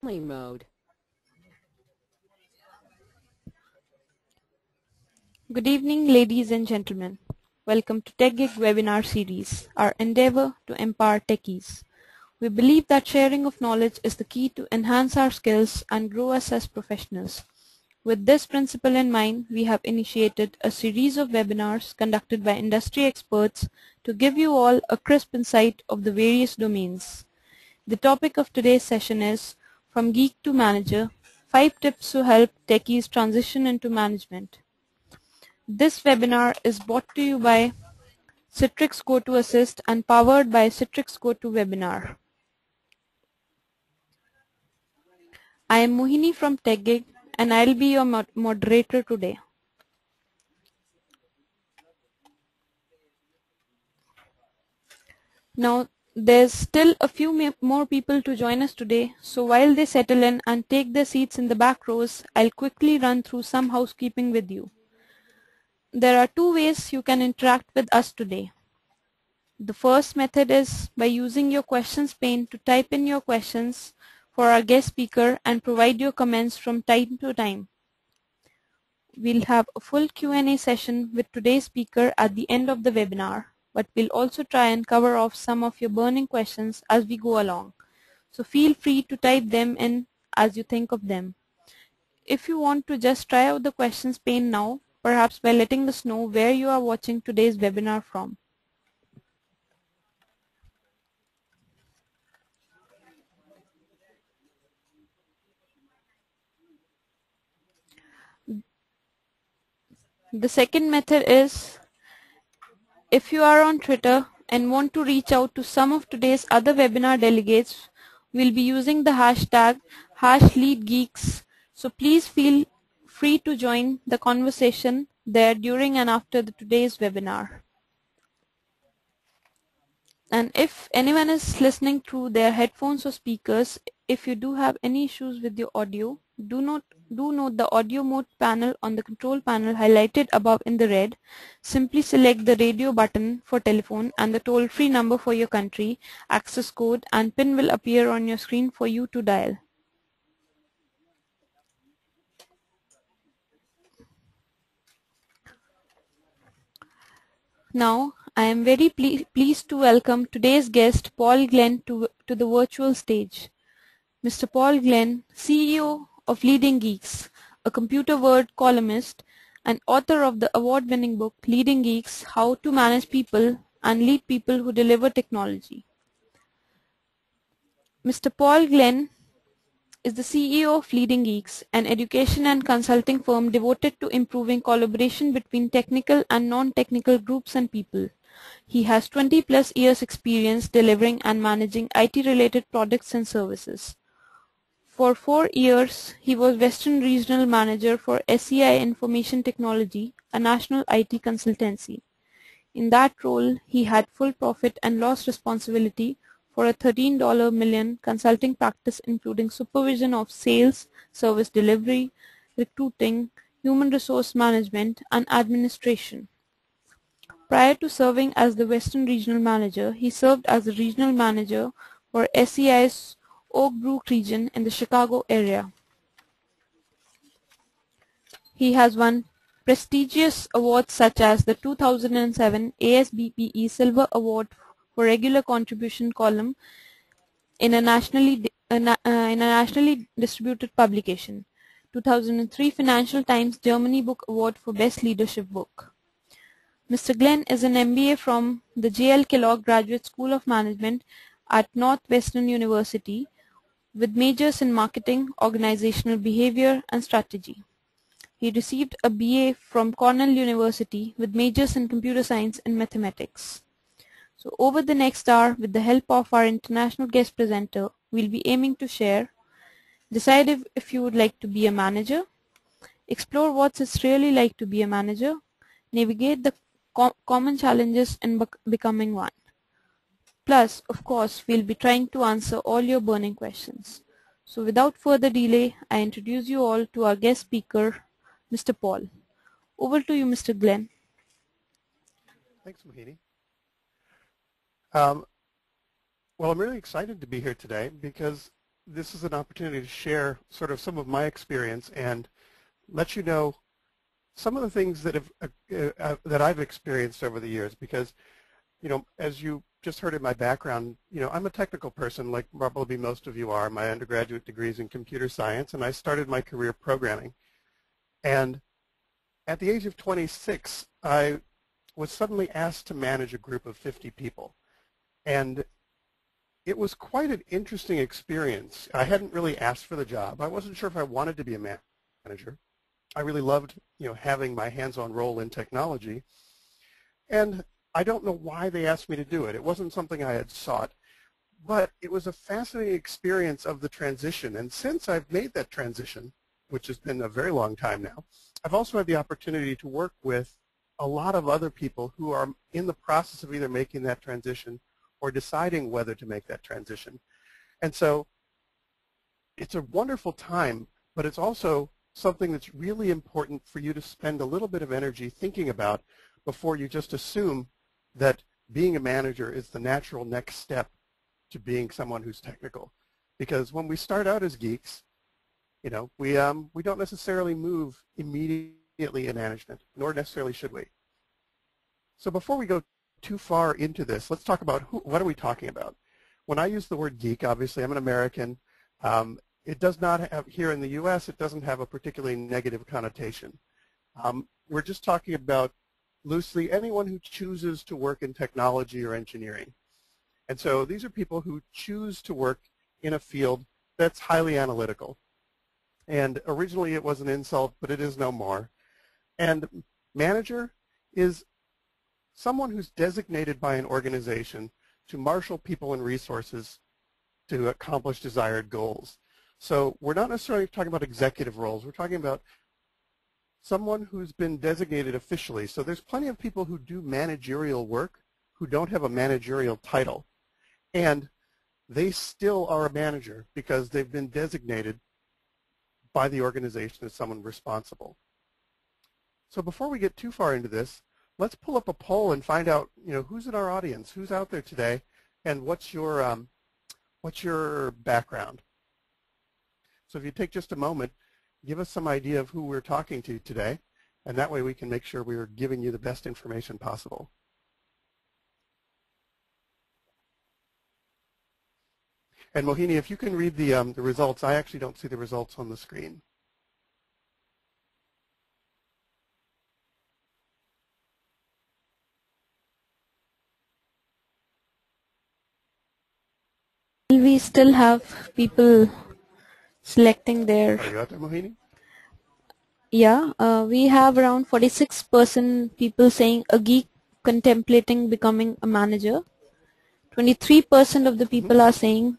Mode. Good evening, ladies and gentlemen. Welcome to TechGeek webinar series, our endeavor to empower techies. We believe that sharing of knowledge is the key to enhance our skills and grow us as professionals. With this principle in mind, we have initiated a series of webinars conducted by industry experts to give you all a crisp insight of the various domains. The topic of today's session is From Geek to Manager, 5 tips to help techies transition into management. This webinar is brought to you by Citrix GoToAssist and powered by Citrix GoToWebinar. I am Mohini from TechGig and I'll be your moderator today. Now, there's still a few more people to join us today, so while they settle in and take their seats in the back rows, I'll quickly run through some housekeeping with you. There are 2 ways you can interact with us today. The first method is by using your questions pane to type in your questions for our guest speaker and provide your comments from time to time. We'll have a full Q&A session with today's speaker at the end of the webinar, but we'll also try and cover off some of your burning questions as we go along. So feel free to type them in as you think of them. If you want to just try out the questions pane now, perhaps by letting us know where you are watching today's webinar from. The second method is if you are on Twitter and want to reach out to some of today's other webinar delegates, we'll be using the hashtag #LeadGeeks. So please feel free to join the conversation there during and after today's webinar. And if anyone is listening through their headphones or speakers, if you do have any issues with your audio, do note the audio mode panel on the control panel highlighted above in the red. Simply select the radio button for telephone and the toll-free number for your country, access code and PIN will appear on your screen for you to dial. Now, I am very pleased to welcome today's guest, Paul Glen, to the virtual stage. Mr. Paul Glen, CEO of Leading Geeks, a Computerworld columnist and author of the award-winning book Leading Geeks, How to Manage People and Lead People Who Deliver Technology. Mr. Paul Glen is the CEO of Leading Geeks, an education and consulting firm devoted to improving collaboration between technical and non-technical groups and people. He has 20+ years experience delivering and managing IT-related products and services. For 4 years, he was Western Regional Manager for SEI Information Technology, a national IT consultancy. In that role, he had full profit and loss responsibility for a $13 million consulting practice including supervision of sales, service delivery, recruiting, human resource management, and administration. Prior to serving as the Western Regional Manager, he served as the Regional Manager for SEI's Oak Brook region in the Chicago area. He has won prestigious awards such as the 2007 ASBPE Silver Award for regular contribution column in a nationally distributed publication, 2003 Financial Times Germany Book Award for Best Leadership Book. Mr. Glen is an MBA from the J.L. Kellogg Graduate School of Management at Northwestern University with majors in marketing, organizational behavior, and strategy. He received a BA from Cornell University with majors in computer science and mathematics. So over the next hour, with the help of our international guest presenter, we'll be aiming to share, decide if you would like to be a manager, explore what it's really like to be a manager, navigate the common challenges in becoming one. Plus, of course, we'll be trying to answer all your burning questions. So without further delay, I introduce you all to our guest speaker, Mr. Paul. Over to you, Mr. Glen. Thanks, Mohini. Well, I'm really excited to be here today because this is an opportunity to share sort of some of my experience and let you know some of the things that I've experienced over the years. Because, as you just heard in my background, I'm a technical person, like probably most of you are. My undergraduate degree is in computer science, and I started my career programming. And at the age of 26, I was suddenly asked to manage a group of 50 people. And it was quite an interesting experience. I hadn't really asked for the job. I wasn't sure if I wanted to be a manager. I really loved, having my hands-on role in technology. And I don't know why they asked me to do it. It wasn't something I had sought. But it was a fascinating experience of the transition. And since I've made that transition, which has been a very long time now, I've also had the opportunity to work with a lot of other people who are in the process of either making that transition or deciding whether to make that transition. And so it's a wonderful time, but it's also something that's really important for you to spend a little bit of energy thinking about before you just assume that being a manager is the natural next step to being someone who's technical. Because when we start out as geeks, we don't necessarily move immediately in management, nor necessarily should we. So before we go too far into this, let's talk about what are we talking about. When I use the word geek, obviously I'm an American. It does not have, here in the U.S., it doesn't have a particularly negative connotation. We're just talking about loosely anyone who chooses to work in technology or engineering. And so these are people who choose to work in a field that's highly analytical. And originally it was an insult, but it is no more. And manager is someone who's designated by an organization to marshal people and resources to accomplish desired goals. So we're not necessarily talking about executive roles. We're talking about someone who's been designated officially. So there's plenty of people who do managerial work who don't have a managerial title. And they still are a manager because they've been designated by the organization as someone responsible. So before we get too far into this, let's pull up a poll and find out, who's in our audience, who's out there today, and what's your background. So if you take just a moment, give us some idea of who we're talking to today, and that way we can make sure we're giving you the best information possible. And Mohini, if you can read the results, I actually don't see the results on the screen. We still have people selecting their... Are you out there, Mohini? Yeah, we have around 46% people saying a geek contemplating becoming a manager. 23% of the people are saying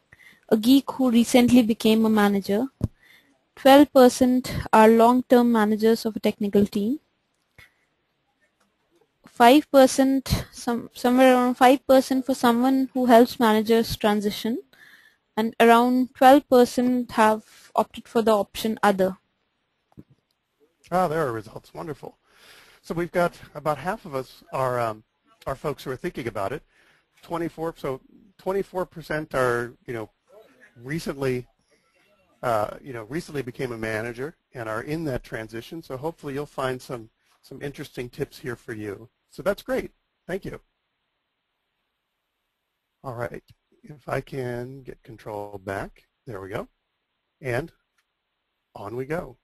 a geek who recently became a manager. 12% are long-term managers of a technical team. 5%, somewhere around 5% for someone who helps managers transition, and around 12% have opted for the option other. Ah, there are results. Wonderful. So we've got about half of us are folks who are thinking about it. 24% are recently became a manager and are in that transition. So hopefully you'll find some interesting tips here for you. So that's great. Thank you. All right. If I can get control back. There we go. And on we go.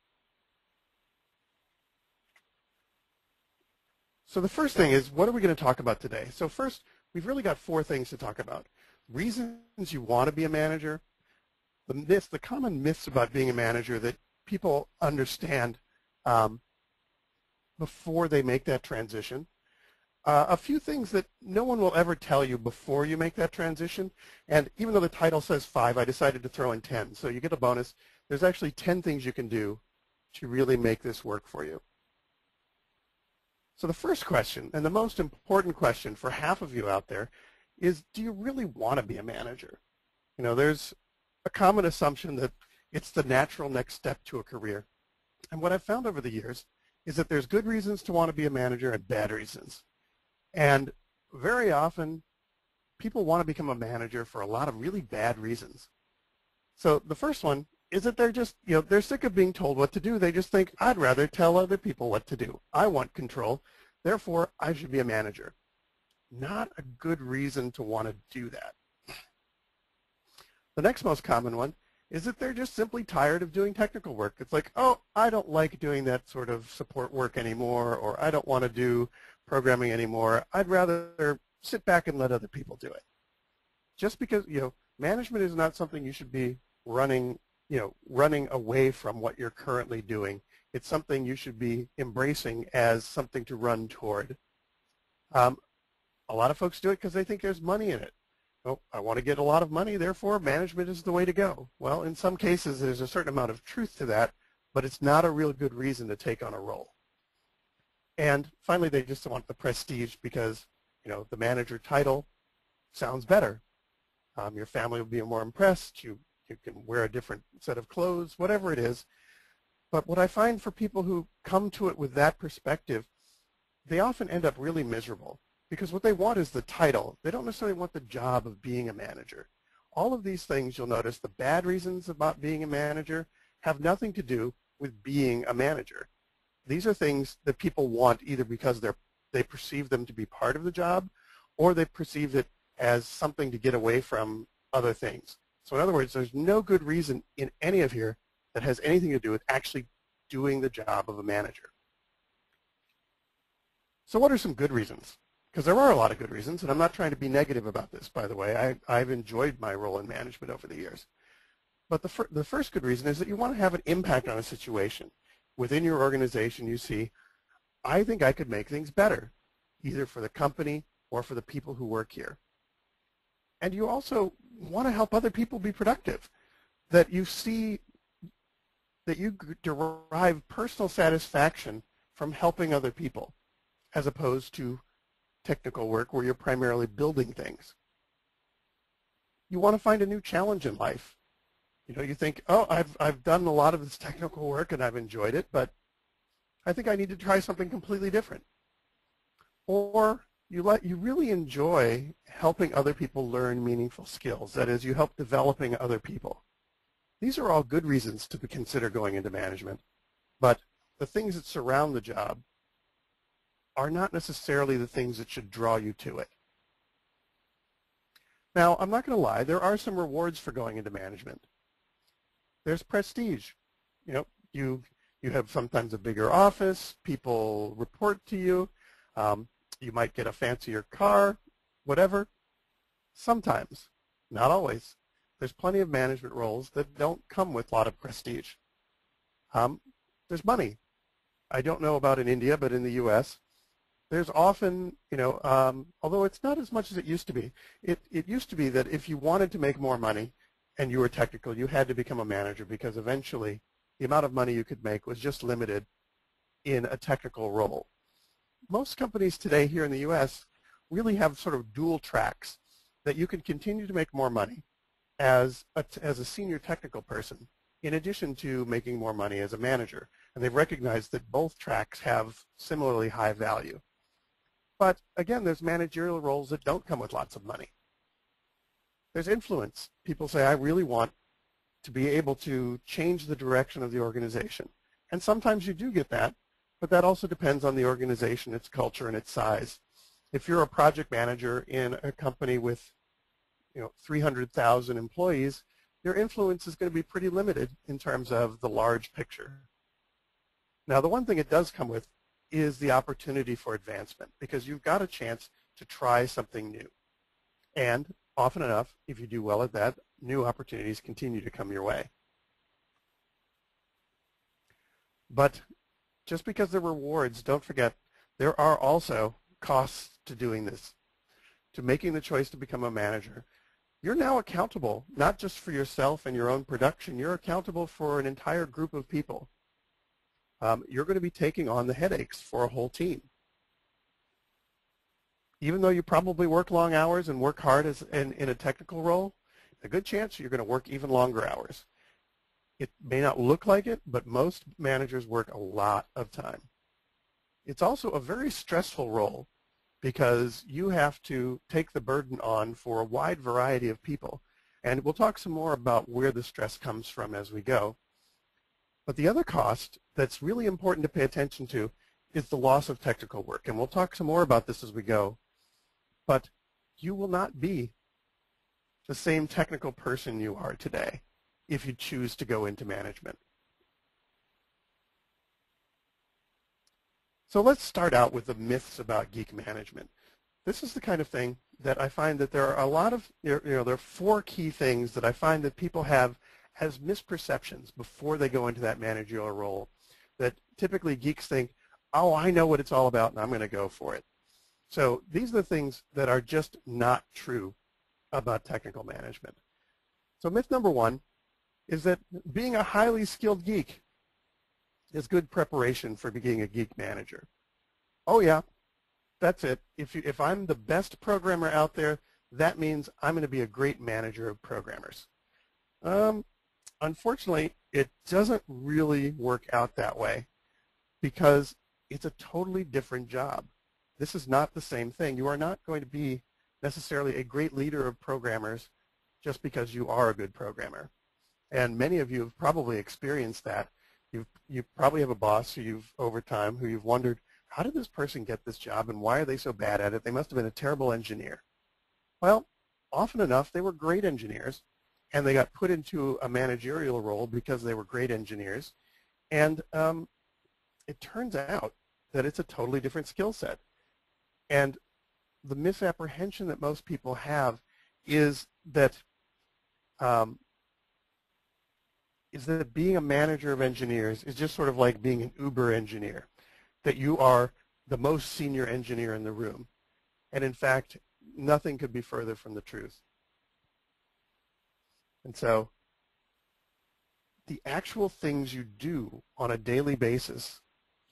So the first thing is, what are we going to talk about today? So first, we've really got 4 things to talk about. Reasons you want to be a manager, the common myths about being a manager that people understand before they make that transition, a few things that no one will ever tell you before you make that transition, and even though the title says 5, I decided to throw in 10, so you get a bonus. There's actually 10 things you can do to really make this work for you. So the first question, and the most important question for half of you out there, is do you really want to be a manager? There's a common assumption that it's the natural next step to a career. And what I've found over the years is that there's good reasons to want to be a manager and bad reasons. And very often, people want to become a manager for a lot of really bad reasons. So the first one is that they're just, they're sick of being told what to do. They just think, I'd rather tell other people what to do. I want control. Therefore, I should be a manager. Not a good reason to want to do that. The next most common one is that they're just simply tired of doing technical work. It's like, oh, I don't like doing that sort of support work anymore, or I don't want to do programming anymore. I'd rather sit back and let other people do it. Just because, management is not something you should be running away from what you're currently doing. It's something you should be embracing as something to run toward. A lot of folks do it because they think there's money in it. Oh, I want to get a lot of money, therefore management is the way to go. Well, in some cases there's a certain amount of truth to that, but it's not a real good reason to take on a role. And finally, they just want the prestige because, the manager title sounds better. Your family will be more impressed. You can wear a different set of clothes, whatever it is. But what I find for people who come to it with that perspective, they often end up really miserable because what they want is the title. They don't necessarily want the job of being a manager. All of these things, you'll notice, the bad reasons about being a manager have nothing to do with being a manager. These are things that people want either because they perceive them to be part of the job or they perceive it as something to get away from other things. So in other words, there's no good reason in any of here that has anything to do with actually doing the job of a manager. So what are some good reasons? Because there are a lot of good reasons, and I'm not trying to be negative about this, by the way. I've enjoyed my role in management over the years. But the first good reason is that you want to have an impact on a situation. Within your organization, you see, I think I could make things better, either for the company or for the people who work here. And you also want to help other people be productive, that you see that you derive personal satisfaction from helping other people as opposed to technical work where you're primarily building things. You want to find a new challenge in life. You think, oh, I've done a lot of this technical work and I've enjoyed it, but I think I need to try something completely different. Or you really enjoy helping other people learn meaningful skills. That is, you help developing other people. These are all good reasons to consider going into management, but the things that surround the job are not necessarily the things that should draw you to it. Now, I'm not going to lie, there are some rewards for going into management. There's prestige. You have sometimes a bigger office, people report to you, you might get a fancier car, whatever. Sometimes, not always. There's plenty of management roles that don't come with a lot of prestige. There's money. I don't know about in India, but in the U.S., there's often, although it's not as much as it used to be, it used to be that if you wanted to make more money and you were technical, you had to become a manager because eventually the amount of money you could make was just limited in a technical role. Most companies today here in the U.S. really have sort of dual tracks that you can continue to make more money as a senior technical person in addition to making more money as a manager. And they've recognized that both tracks have similarly high value. But again, there's managerial roles that don't come with lots of money. There's influence. People say, I really want to be able to change the direction of the organization. And sometimes you do get that, but that also depends on the organization, its culture, and its size. If you're a project manager in a company with 300,000 employees, your influence is going to be pretty limited in terms of the large picture. Now, the one thing it does come with is the opportunity for advancement because you've got a chance to try something new. And often enough, if you do well at that, new opportunities continue to come your way. But just because there are rewards, don't forget, there are also costs to doing this, to making the choice to become a manager. You're now accountable, not just for yourself and your own production, you're accountable for an entire group of people. You're going to be taking on the headaches for a whole team. Even though you probably work long hours and work hard in a technical role, a good chance you're going to work even longer hours. It may not look like it, but most managers work a lot of time. It's also a very stressful role because you have to take the burden on for a wide variety of people. And we'll talk some more about where the stress comes from as we go. But the other cost that's really important to pay attention to is the loss of technical work. And we'll talk some more about this as we go. But you will not be the same technical person you are today if you choose to go into management. So let's start out with the myths about geek management. This is the kind of thing that I find that there are a lot of, there are 4 key things that I find that people have as misperceptions before they go into that managerial role, that typically geeks think, oh, I know what it's all about and I'm going to go for it. So these are the things that are just not true about technical management. So myth number 1 is that being a highly skilled geek is good preparation for being a geek manager. Oh yeah, that's it. If I'm the best programmer out there, that means I'm going to be a great manager of programmers. Unfortunately, it doesn't really work out that way because it's a totally different job. This is not the same thing. You are not going to be necessarily a great leader of programmers just because you are a good programmer. And many of you have probably experienced that. You probably have a boss who you've, over time, who you've wondered, how did this person get this job and why are they so bad at it? They must have been a terrible engineer. Well, often enough, they were great engineers, and they got put into a managerial role because they were great engineers. And it turns out that it's a totally different skill set. And the misapprehension that most people have is that being a manager of engineers is just sort of like being an Uber engineer, that you are the most senior engineer in the room. And in fact, nothing could be further from the truth. And so the actual things you do on a daily basis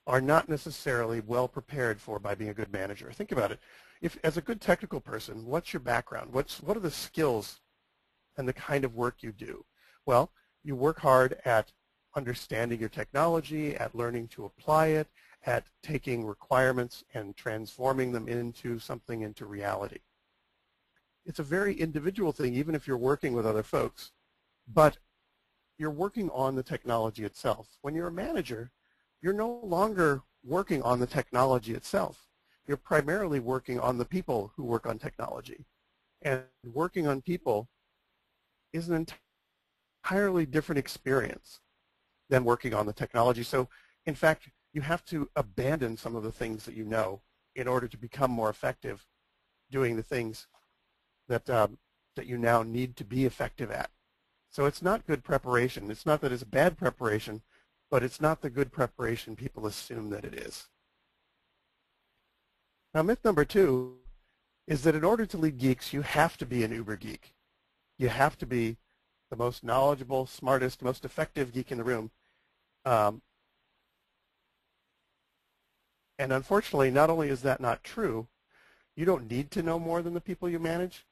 are not necessarily well prepared for by being a good manager. Think about it. If, as a good technical person, what's your background? What are the skills and the kind of work you do? Well, you work hard at understanding your technology, at learning to apply it, at taking requirements and transforming them into something, into reality. It's a very individual thing, even if you're working with other folks, but you're working on the technology itself. When you're a manager, you're no longer working on the technology itself. You're primarily working on the people who work on technology. And working on people is an entirely different experience than working on the technology. So, in fact, you have to abandon some of the things that you know in order to become more effective doing the things that, that you now need to be effective at. So it's not good preparation. It's not that it's bad preparation, but it's not the good preparation people assume that it is. Now, myth number 2 is that in order to lead geeks, you have to be an uber geek. You have to be the most knowledgeable, smartest, most effective geek in the room. And unfortunately, not only is that not true, you don't need to know more than the people you manage.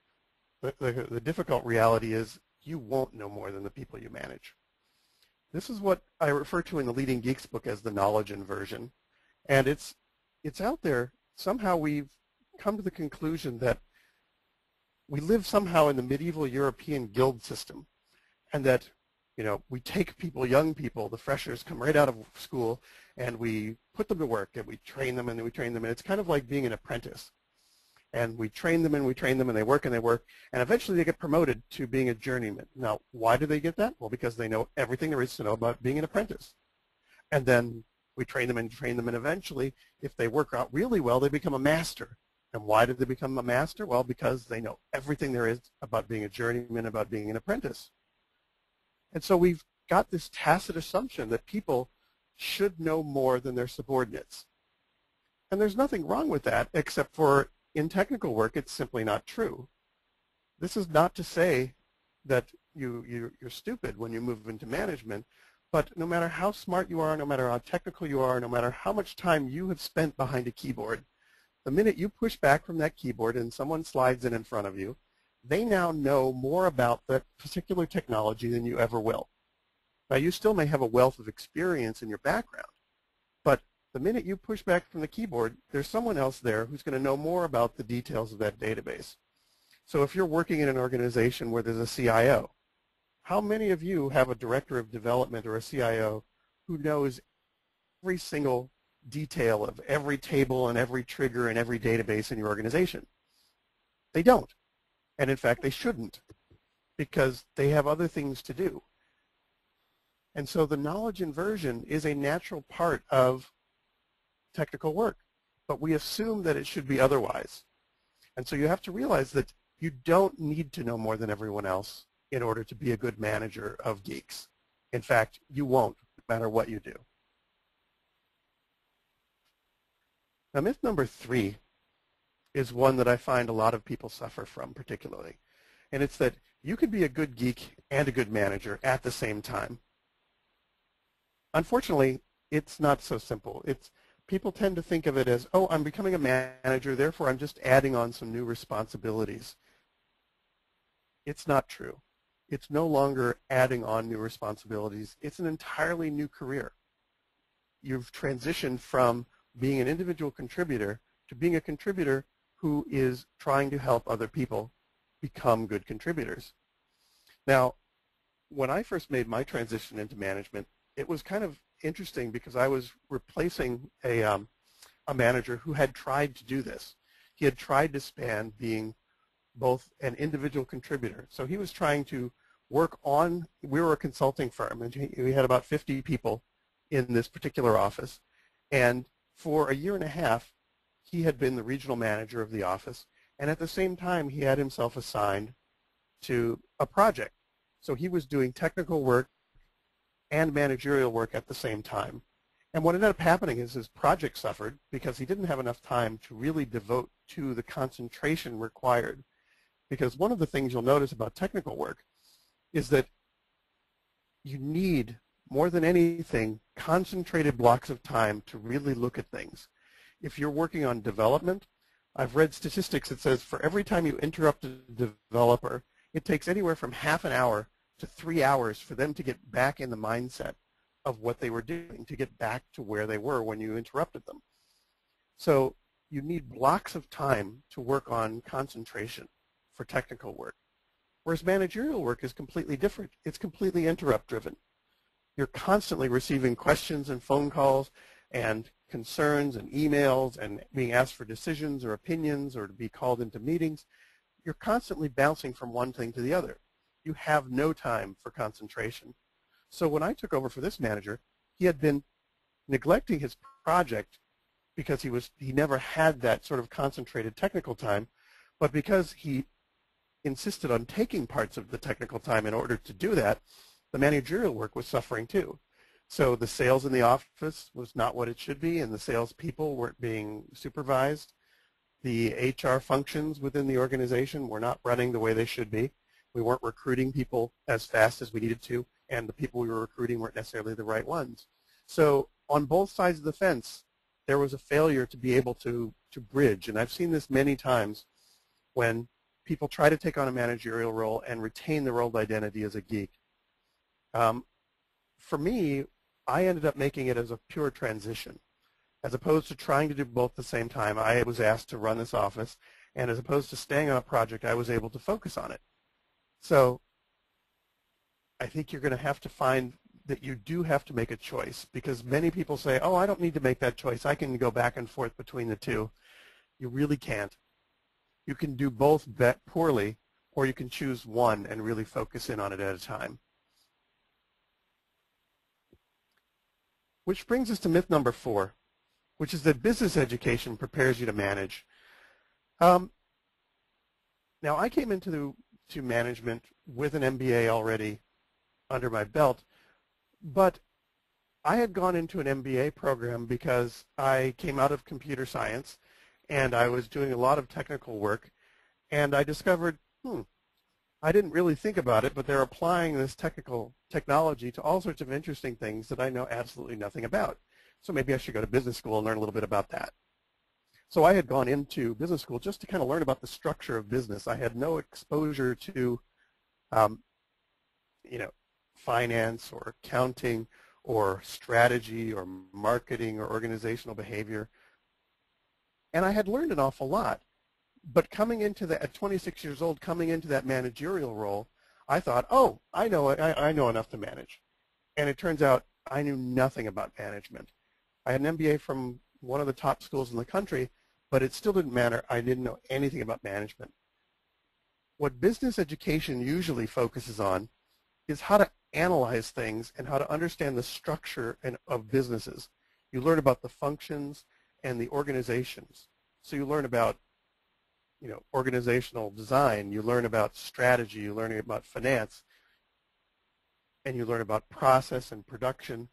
The difficult reality is you won't know more than the people you manage. This is what I refer to in the Leading Geeks book as the knowledge inversion. And it's out there. Somehow we've come to the conclusion that we live somehow in the medieval European guild system, and that, you know, we take people, young people, the freshers come right out of school, and we put them to work, and we train them, and then we train them, and it's kind of like being an apprentice. And we train them, and we train them, and they work, and eventually they get promoted to being a journeyman. Now, why do they get that? Well, because they know everything there is to know about being an apprentice. And then we train them, and eventually, if they work out really well, they become a master. And why did they become a master? Well, because they know everything there is about being a journeyman, about being an apprentice. And so we've got this tacit assumption that people should know more than their subordinates. And there's nothing wrong with that, except for in technical work, it's simply not true. This is not to say that you're stupid when you move into management, but no matter how smart you are, no matter how technical you are, no matter how much time you have spent behind a keyboard, the minute you push back from that keyboard and someone slides in front of you, they now know more about that particular technology than you ever will. Now, you still may have a wealth of experience in your background, but the minute you push back from the keyboard, there's someone else there who's going to know more about the details of that database. So if you're working in an organization where there's a CIO, how many of you have a director of development or a CIO who knows every single detail of every table and every trigger and every database in your organization? They don't. And in fact, they shouldn't, because they have other things to do. And so the knowledge inversion is a natural part of technical work, but we assume that it should be otherwise. And so you have to realize that you don't need to know more than everyone else in order to be a good manager of Geeks. In fact, you won't, no matter what you do. Now, myth number 3 is one that I find a lot of people suffer from particularly. And it's that you can be a good geek and a good manager at the same time. Unfortunately, it's not so simple. People tend to think of it as, oh, I'm becoming a manager, therefore I'm just adding on some new responsibilities. It's not true. It's no longer adding on new responsibilities. It's an entirely new career. You've transitioned from being an individual contributor to being a contributor who is trying to help other people become good contributors. Now, when I first made my transition into management, it was kind of interesting because I was replacing a manager who had tried to do this. He had tried to span being both an individual contributor. So he was trying to work on, we were a consulting firm, and we had about 50 people in this particular office. And for a year and a half, he had been the regional manager of the office. And at the same time, he had himself assigned to a project. So he was doing technical work and managerial work at the same time. And what ended up happening is his project suffered because he didn't have enough time to really devote to the concentration required. Because one of the things you'll notice about technical work is that you need, more than anything, concentrated blocks of time to really look at things. If you're working on development, I've read statistics that says for every time you interrupt a developer, it takes anywhere from half an hour to 3 hours for them to get back in the mindset of what they were doing, to get back to where they were when you interrupted them. So you need blocks of time to work on concentration for technical work. Whereas managerial work is completely different. It's completely interrupt-driven. You're constantly receiving questions and phone calls and concerns and emails and being asked for decisions or opinions or to be called into meetings. You're constantly bouncing from one thing to the other. You have no time for concentration. So when I took over for this manager, he had been neglecting his project because he never had that sort of concentrated technical time, but because he insisted on taking parts of the technical time in order to do that, the managerial work was suffering too. So the sales in the office was not what it should be, and the salespeople weren't being supervised. The HR functions within the organization were not running the way they should be. We weren't recruiting people as fast as we needed to, and the people we were recruiting weren't necessarily the right ones. So on both sides of the fence, there was a failure to be able to bridge, and I've seen this many times when people try to take on a managerial role and retain their old identity as a geek. For me, I ended up making it as a pure transition. As opposed to trying to do both at the same time, I was asked to run this office, and as opposed to staying on a project, I was able to focus on it. So I think you're going to have to find that you do have to make a choice, because many people say, oh, I don't need to make that choice. I can go back and forth between the two. You really can't. You can do both poorly, or you can choose one and really focus in on it at a time. Which brings us to myth number 4, which is that business education prepares you to manage. Now, I came into management with an MBA already under my belt, but I had gone into an MBA program because I came out of computer science, and I was doing a lot of technical work, and I discovered, I didn't really think about it, but they're applying this technology to all sorts of interesting things that I know absolutely nothing about. So maybe I should go to business school and learn a little bit about that. So I had gone into business school just to kind of learn about the structure of business. I had no exposure to, finance or accounting or strategy or marketing or organizational behavior. And I had learned an awful lot, But coming into that, at 26 years old, coming into that managerial role, I thought, oh, I know enough to manage. And it turns out I knew nothing about management. I had an MBA from one of the top schools in the country, but it still didn't matter. I didn't know anything about management. What business education usually focuses on is how to analyze things and how to understand the structure of businesses. You learn about the functions and the organizations. So you learn about organizational design, you learn about strategy, you learn about finance, and you learn about process and production.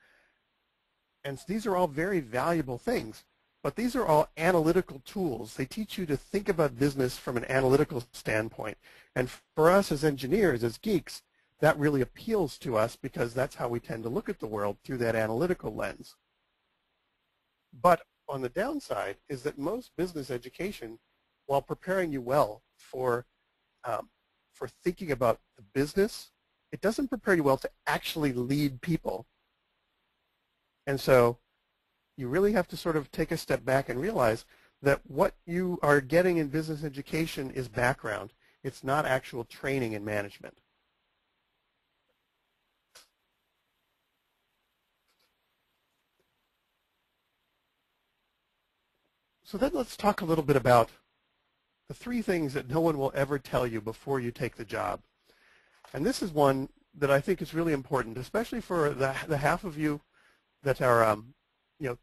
And these are all very valuable things, but these are all analytical tools. They teach you to think about business from an analytical standpoint. And for us as engineers, as geeks, that really appeals to us because that's how we tend to look at the world, through that analytical lens. But on the downside is that most business education, while preparing you well for thinking about the business, it doesn't prepare you well to actually lead people. And so you really have to sort of take a step back and realize that what you are getting in business education is background. It's not actual training in management. So then let's talk a little bit about the 3 things that no one will ever tell you before you take the job. And this is one that I think is really important, especially for the half of you that are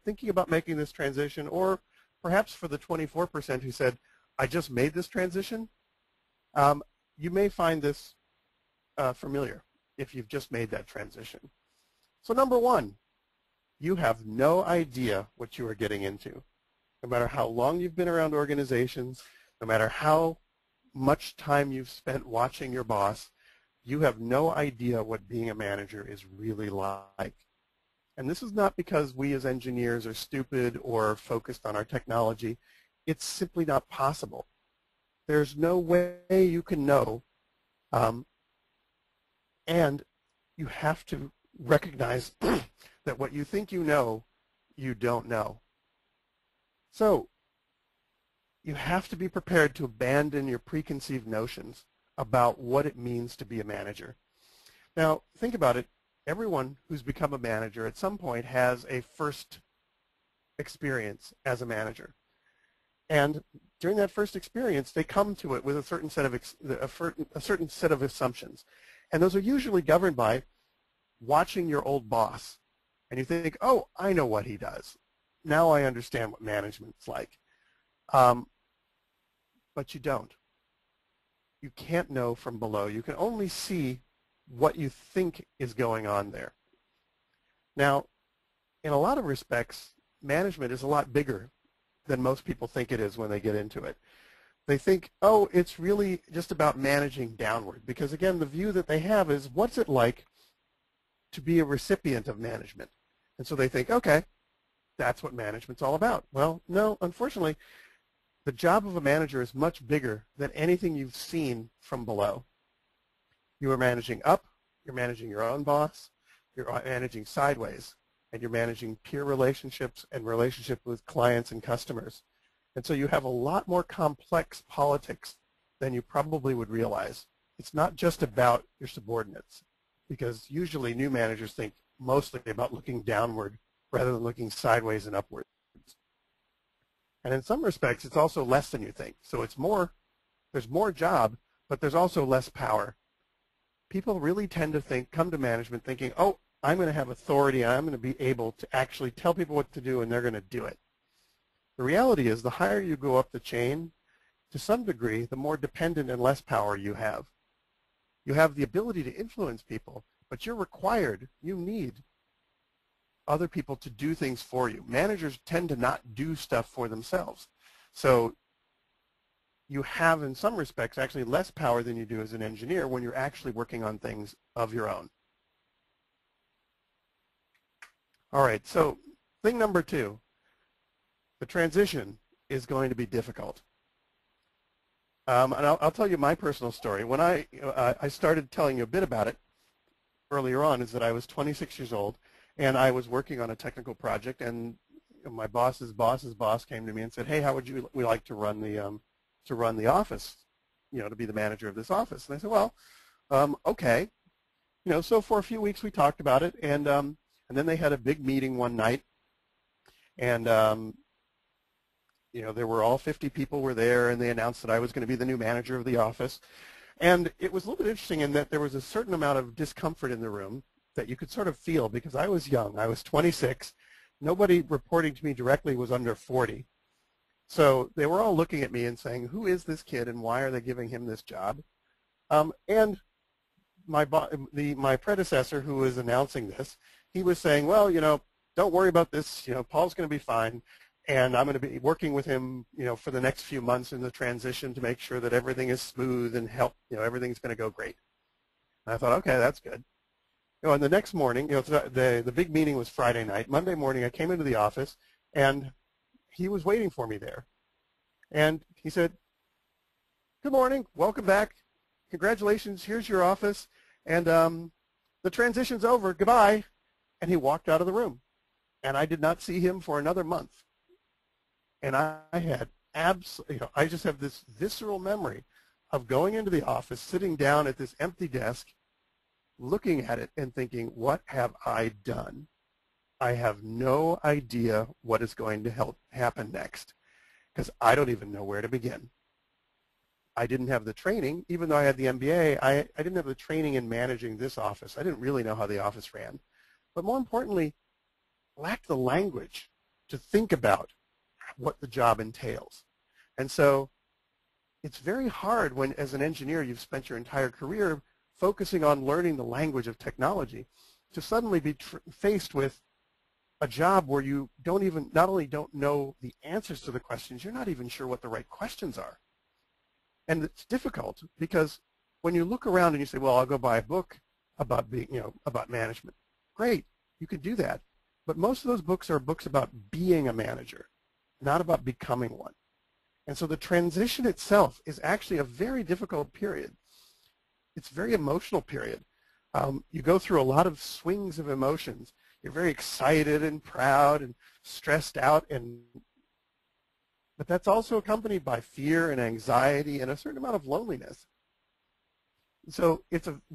thinking about making this transition, or perhaps for the 24% who said, I just made this transition. You may find this familiar if you've just made that transition. So number 1, you have no idea what you are getting into. No matter how long you've been around organizations, no matter how much time you've spent watching your boss, you have no idea what being a manager is really like. And this is not because we as engineers are stupid or focused on our technology. It's simply not possible. There's no way you can know, and you have to recognize that what you think you know, you don't know. So you have to be prepared to abandon your preconceived notions about what it means to be a manager. Now, think about it. Everyone who's become a manager at some point has a first experience as a manager. And during that first experience, they come to it with a certain set of assumptions. And those are usually governed by watching your old boss. And you think, oh, I know what he does. Now I understand what management's like. But you don't. You can't know from below. You can only see what you think is going on there. Now, in a lot of respects, management is a lot bigger than most people think it is when they get into it. They think, oh, it's really just about managing downward, because again, the view that they have is, what's it like to be a recipient of management? And so they think, okay, that's what management's all about. Well, no, unfortunately, the job of a manager is much bigger than anything you've seen from below. You are managing up, you're managing your own boss, you're managing sideways, and you're managing peer relationships and relationships with clients and customers. And so you have a lot more complex politics than you probably would realize. It's not just about your subordinates, because usually new managers think mostly about looking downward rather than looking sideways and upwards. And in some respects, it's also less than you think. So it's more, there's more job, but there's also less power. People really tend to come to management thinking, oh, I'm going to have authority, and I'm going to be able to actually tell people what to do, and they're going to do it. The reality is, the higher you go up the chain, to some degree, the more dependent and less power you have. You have the ability to influence people, but you're required, you need other people to do things for you. Managers tend to not do stuff for themselves. So you have, in some respects, actually less power than you do as an engineer when you're actually working on things of your own. All right, so thing number 2, the transition is going to be difficult. And I'll tell you my personal story. When I started telling you a bit about it earlier on, is that I was 26 years old, and I was working on a technical project, and my boss's boss's boss came to me and said, hey, how would we like to run the to run the office, to be the manager of this office. And I said, well, okay. So for a few weeks we talked about it, and then they had a big meeting one night, and there were all 50 people were there, and they announced that I was going to be the new manager of the office. And it was a little bit interesting in that there was a certain amount of discomfort in the room that you could sort of feel because I was young. I was 26. Nobody reporting to me directly was under 40. So they were all looking at me and saying, who is this kid and why are they giving him this job? And my predecessor who was announcing this, he was saying, well, don't worry about this. Paul's going to be fine. And I'm going to be working with him, for the next few months in the transition to make sure that everything is smooth and everything's going to go great. And I thought, okay, that's good. And the next morning, the big meeting was Friday night. Monday morning, I came into the office, and he was waiting for me there. And he said, good morning, welcome back. Congratulations, here's your office. And the transition's over, goodbye. And he walked out of the room. And I did not see him for another month. And I had I just have this visceral memory of going into the office, sitting down at this empty desk, looking at it and thinking, what have I done? I have no idea what is going to happen next because I don't even know where to begin. I didn't have the training, even though I had the MBA, I didn't have the training in managing this office. I didn't really know how the office ran. But more importantly, lacked the language to think about what the job entails. And so it's very hard when, as an engineer, you've spent your entire career focusing on learning the language of technology, to suddenly be faced with a job where you not only don't know the answers to the questions, you're not even sure what the right questions are. And it's difficult because when you look around and you say, well, I'll go buy a book about about management. Great, you could do that. But most of those books are books about being a manager, not about becoming one. And so the transition itself is actually a very difficult period. It's a very emotional period. You go through a lot of swings of emotions. You're very excited and proud and stressed out, but that's also accompanied by fear and anxiety and a certain amount of loneliness. So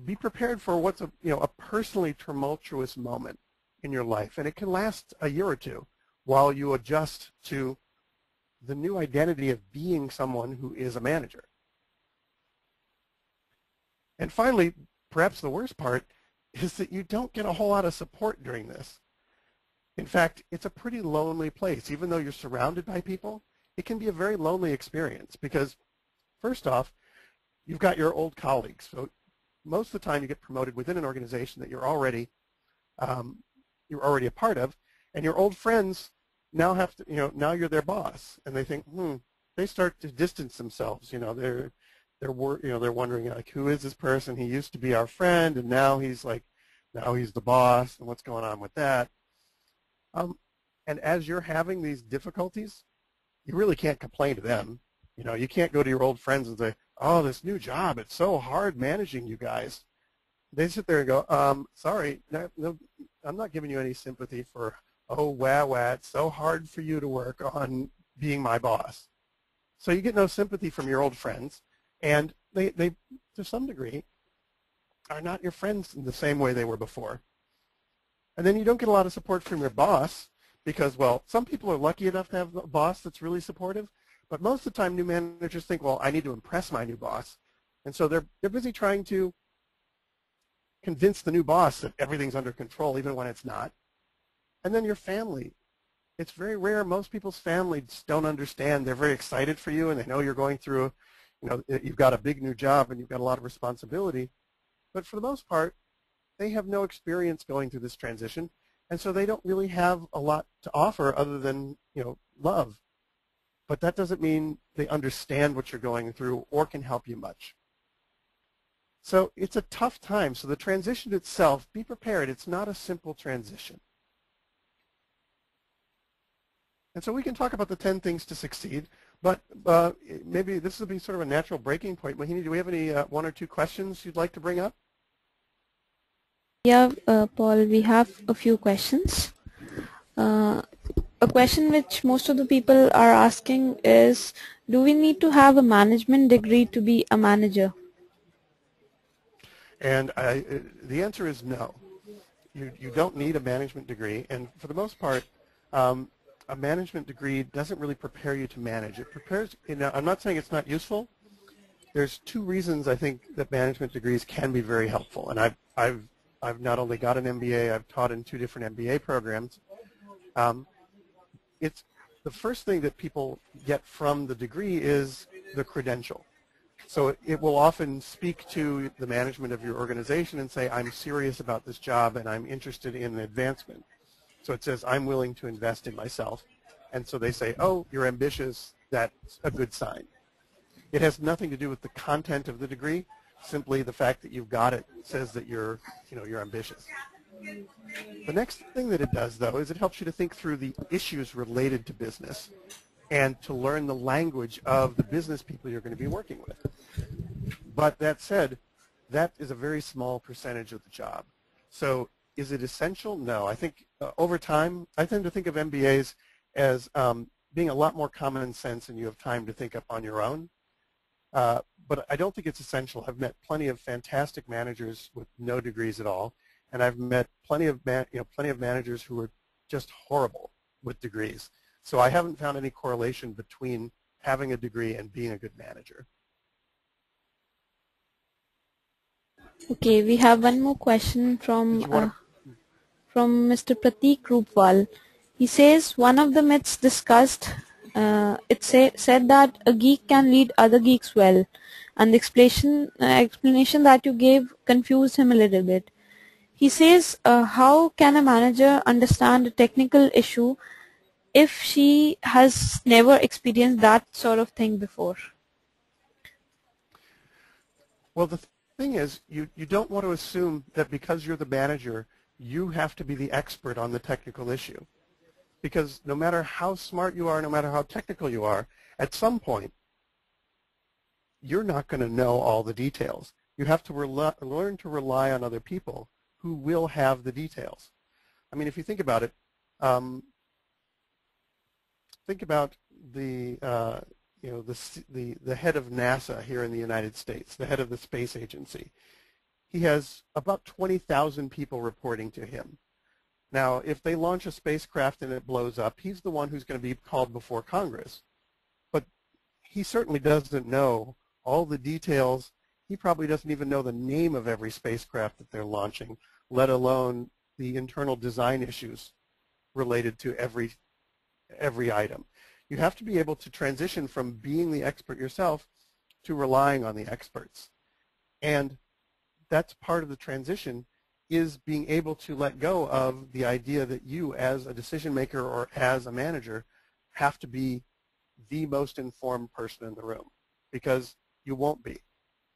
be prepared for what's a personally tumultuous moment in your life, and it can last a year or two while you adjust to the new identity of being someone who is a manager. And finally, perhaps the worst part is that you don't get a whole lot of support during this. In fact, it's a pretty lonely place. Even though you're surrounded by people, it can be a very lonely experience because, first off, you've got your old colleagues. So most of the time you get promoted within an organization that you're already a part of, and your old friends now have to, now you're their boss, and they think, they start to distance themselves. They're wondering, like, who is this person? He used to be our friend, and now he's the boss, and what's going on with that? And as you're having these difficulties, you really can't complain to them. You can't go to your old friends and say, oh, this new job, it's so hard managing you guys. They sit there and go, sorry, no, I'm not giving you any sympathy for, oh, wow, it's so hard for you to work on being my boss. So you get no sympathy from your old friends, and they to some degree, are not your friends in the same way they were before. And then you don't get a lot of support from your boss because, well, some people are lucky enough to have a boss that's really supportive, but most of the time new managers think, well, I need to impress my new boss. And so they're busy trying to convince the new boss that everything's under control even when it's not. And then your family. It's very rare. Most people's families don't understand. They're very excited for you, and they know you're going through, you've got a big new job and you've got a lot of responsibility. But for the most part, they have no experience going through this transition, and so they don't really have a lot to offer other than, love. But that doesn't mean they understand what you're going through or can help you much. So it's a tough time. So the transition itself, be prepared. It's not a simple transition. And so we can talk about the 10 things to succeed, but maybe this will be sort of a natural breaking point. Mohini, do we have any one or two questions you'd like to bring up? Yeah, Paul, we have a few questions. a question which most of the people are asking is, do we need to have a management degree to be a manager? And the answer is no. You don't need a management degree, and for the most part, a management degree doesn't really prepare you to manage. It prepares, I'm not saying it's not useful. There's two reasons I think that management degrees can be very helpful, and I've not only got an MBA, I've taught in 2 different MBA programs. It's the first thing that people get from the degree is the credential. So it will often speak to the management of your organization and say, I'm serious about this job and I'm interested in advancement. So it says, I'm willing to invest in myself. And so they say, oh, you're ambitious, that's a good sign. It has nothing to do with the content of the degree. Simply the fact that you've got it says that you're ambitious. The next thing that it does, though, is it helps you to think through the issues related to business and to learn the language of the business people you're going to be working with. But that said, that is a very small percentage of the job. So is it essential? No. I think over time, I tend to think of MBAs as being a lot more common sense and you have time to think up on your own. But I don't think it's essential. I've met plenty of fantastic managers with no degrees at all, and I've met plenty of managers who are just horrible with degrees. So I haven't found any correlation between having a degree and being a good manager. Okay, we have one more question from Mr. Pratik Rupwal. He says one of the myths discussed, said that a geek can lead other geeks well, and the explanation that you gave confused him a little bit. He says, how can a manager understand a technical issue if she has never experienced that sort of thing before? Well, the thing is, you don't want to assume that because you're the manager, you have to be the expert on the technical issue. Because no matter how smart you are, no matter how technical you are, at some point, you're not going to know all the details. You have to learn to rely on other people who will have the details. I mean, if you think about it, think about the head of NASA here in the United States, the head of the space agency. He has about 20,000 people reporting to him. Now, if they launch a spacecraft and it blows up, he's the one who's going to be called before Congress. But he certainly doesn't know all the details. He probably doesn't even know the name of every spacecraft that they're launching, let alone the internal design issues related to every item. You have to be able to transition from being the expert yourself to relying on the experts. And that's part of the transition, is being able to let go of the idea that you as a decision maker or as a manager have to be the most informed person in the room, because you won't be.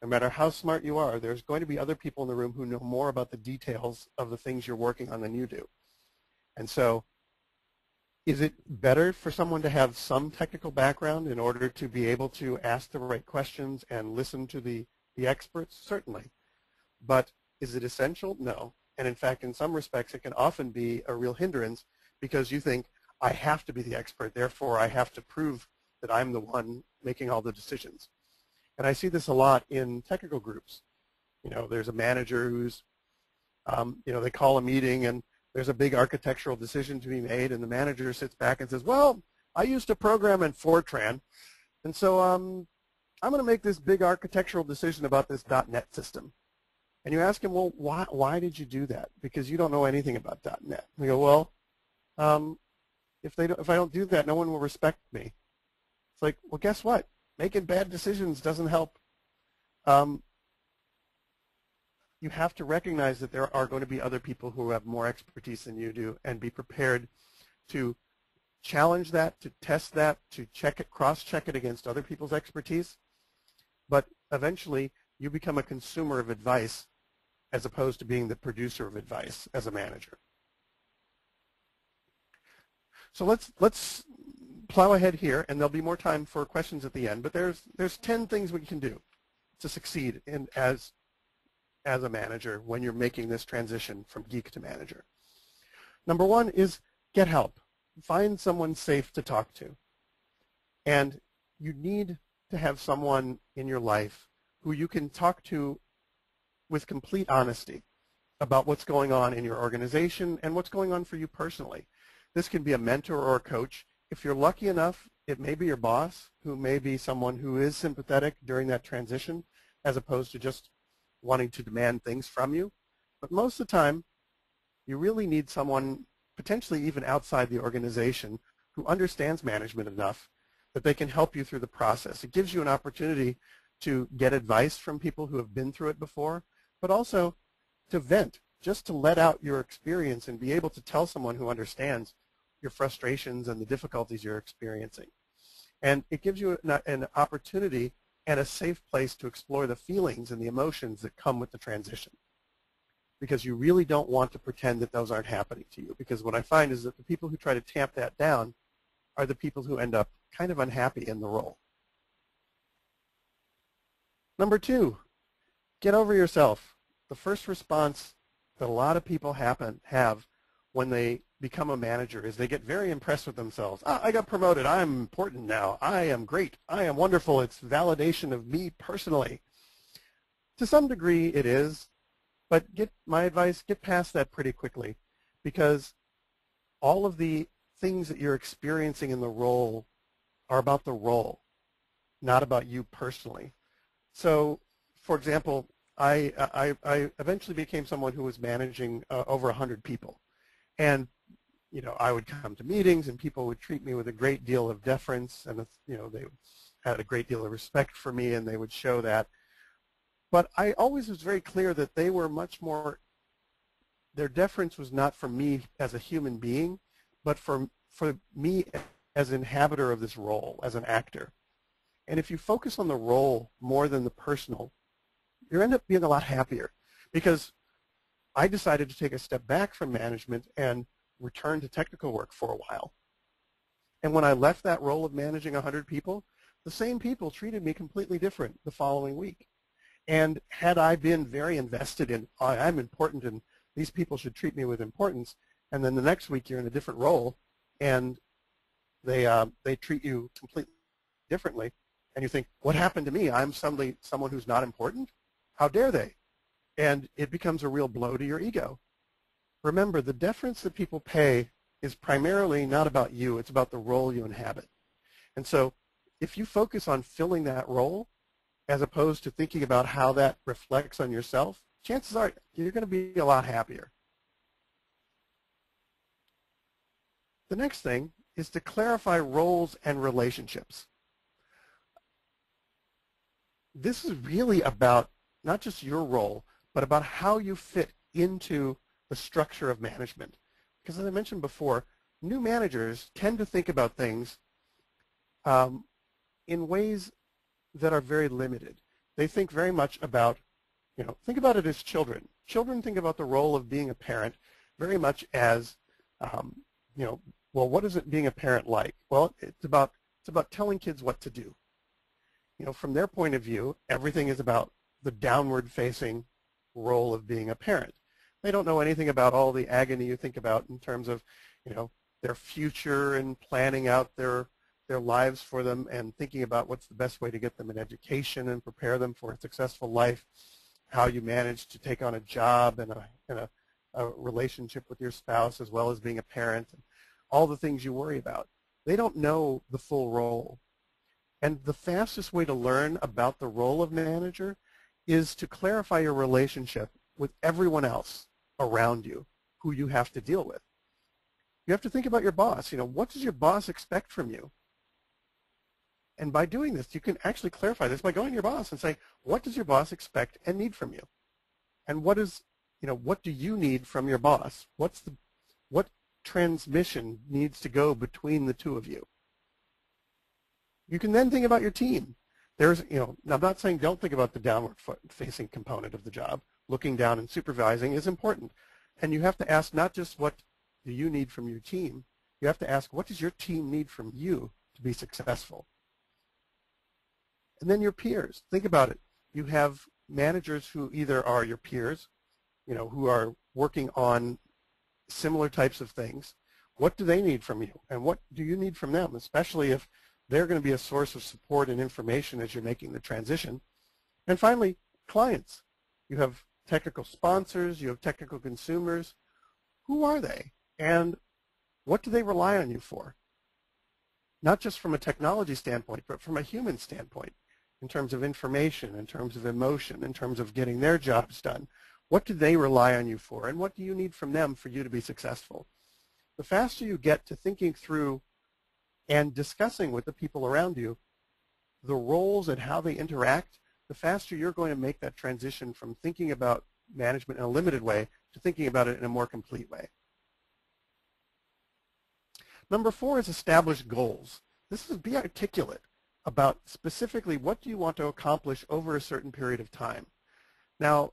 No matter how smart you are, there's going to be other people in the room who know more about the details of the things you're working on than you do. And so is it better for someone to have some technical background in order to be able to ask the right questions and listen to the experts? Certainly. But is it essential? No. And in fact, in some respects, it can often be a real hindrance, because you think, I have to be the expert, therefore I have to prove that I'm the one making all the decisions. And I see this a lot in technical groups. There's a manager who's, they call a meeting and there's a big architectural decision to be made, and the manager sits back and says, well, I used to program in Fortran, and so I'm going to make this big architectural decision about this .NET system. And you ask him, well, why did you do that? Because you don't know anything about .NET. And they go, well, if I don't do that, no one will respect me. It's like, well, guess what? Making bad decisions doesn't help. You have to recognize that there are going to be other people who have more expertise than you do, and be prepared to challenge that, to test that, to check it, cross-check it against other people's expertise. But eventually, you become a consumer of advice as opposed to being the producer of advice as a manager. So let's plow ahead here, and there'll be more time for questions at the end. But there's 10 things we can do to succeed as a manager when you're making this transition from geek to manager. Number one is get help. find someone safe to talk to. And you need to have someone in your life who you can talk to with complete honesty about what's going on in your organization and what's going on for you personally. This can be a mentor or a coach. If you're lucky enough, it may be your boss, who may be someone who is sympathetic during that transition, as opposed to just wanting to demand things from you. But most of the time, you really need someone, potentially even outside the organization, who understands management enough that they can help you through the process. It gives you an opportunity to get advice from people who have been through it before, but also to vent, just to let out your experience and be able to tell someone who understands your frustrations and the difficulties you're experiencing. And it gives you an opportunity and a safe place to explore the feelings and the emotions that come with the transition, because you really don't want to pretend that those aren't happening to you. Because what I find is that the people who try to tamp that down are the people who end up kind of unhappy in the role. Number 2, get over yourself. The first response that a lot of people have when they become a manager is they get very impressed with themselves. I got promoted. I'm important now. I am great. I am wonderful. It's validation of me personally. To some degree it is, but my advice, get past that pretty quickly, because all of the things that you're experiencing in the role are about the role, not about you personally. So, for example, I eventually became someone who was managing over 100 people. And, you know, I would come to meetings and people would treat me with a great deal of deference, and, you know, they had a great deal of respect for me, and they would show that. But I always was very clear that they were much more, their deference was not for me as a human being, but for me as an inhabitor of this role, as an actor. And if you focus on the role more than the personal, you end up being a lot happier, because I decided to take a step back from management and return to technical work for a while. And when I left that role of managing 100 people, the same people treated me completely different the following week. And had I been very invested in, I'm important and these people should treat me with importance, and then the next week you're in a different role and they treat you completely differently, and you think, what happened to me? I'm suddenly someone who's not important? How dare they? And it becomes a real blow to your ego. Remember, the deference that people pay is primarily not about you. It's about the role you inhabit. And so if you focus on filling that role as opposed to thinking about how that reflects on yourself, chances are you're going to be a lot happier. The next thing is to clarify roles and relationships. This is really about not just your role, but about how you fit into the structure of management. Because as I mentioned before, new managers tend to think about things in ways that are very limited. They think very much about, think about it as children. Children think about the role of being a parent very much as, well, what is it being a parent like? Well, it's about telling kids what to do. From their point of view, everything is about the downward-facing role of being a parent. They don't know anything about all the agony you think about in terms of, their future and planning out their lives for them and thinking about what's the best way to get them an education and prepare them for a successful life, how you manage to take on a job and a relationship with your spouse as well as being a parent, and all the things you worry about. They don't know the full role. And the fastest way to learn about the role of manager is to clarify your relationship with everyone else around you who you have to deal with. You have to think about your boss. What does your boss expect from you? And by doing this, you can actually clarify this by going to your boss and say, what does your boss expect and need from you? And what do you need from your boss? What transmission needs to go between the two of you? You can then think about your team. I'm not saying don't think about the downward-facing component of the job. Looking down and supervising is important. And you have to ask not just what do you need from your team, you have to ask what does your team need from you to be successful? And then your peers. Think about it. You have managers who either are your peers, who are working on similar types of things, What do they need from you? And what do you need from them, especially if they're going to be a source of support and information as you're making the transition. And finally, clients. You have technical sponsors, you have technical consumers. Who are they? And what do they rely on you for? Not just from a technology standpoint, but from a human standpoint, in terms of information, in terms of emotion, in terms of getting their jobs done. What do they rely on you for? And what do you need from them for you to be successful? The faster you get to thinking through and discussing with the people around you the roles and how they interact, the faster you're going to make that transition from thinking about management in a limited way to thinking about it in a more complete way. Number 4 is establish goals. This is be articulate about specifically what do you want to accomplish over a certain period of time. Now,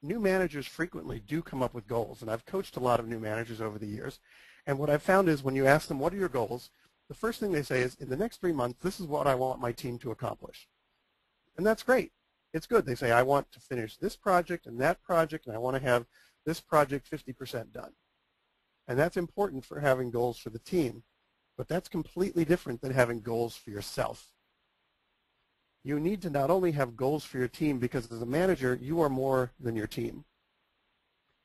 new managers frequently do come up with goals, and I've coached a lot of new managers over the years, and what I've found is when you ask them what are your goals, the first thing they say is, in the next 3 months, this is what I want my team to accomplish. And that's great. It's good. They say, I want to finish this project and that project, and I want to have this project 50% done. And that's important for having goals for the team, but that's completely different than having goals for yourself. You need to not only have goals for your team, because as a manager, you are more than your team.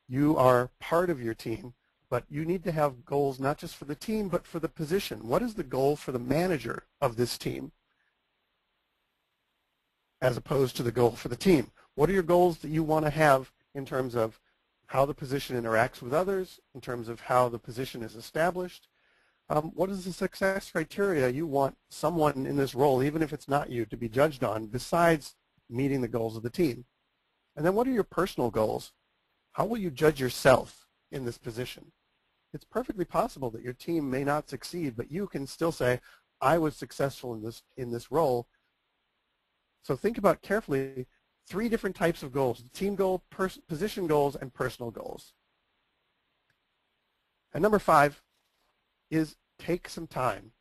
You are part of your team, but you need to have goals not just for the team, but for the position. What is the goal for the manager of this team as opposed to the goal for the team? What are your goals that you want to have in terms of how the position interacts with others, in terms of how the position is established? What is the success criteria you want someone in this role, even if it's not you, to be judged on besides meeting the goals of the team? And then what are your personal goals? How will you judge yourself in this position? It's perfectly possible that your team may not succeed, but you can still say, I was successful in this role. So think about carefully 3 different types of goals: team goal, position goals, and personal goals. And number 5 is take some time.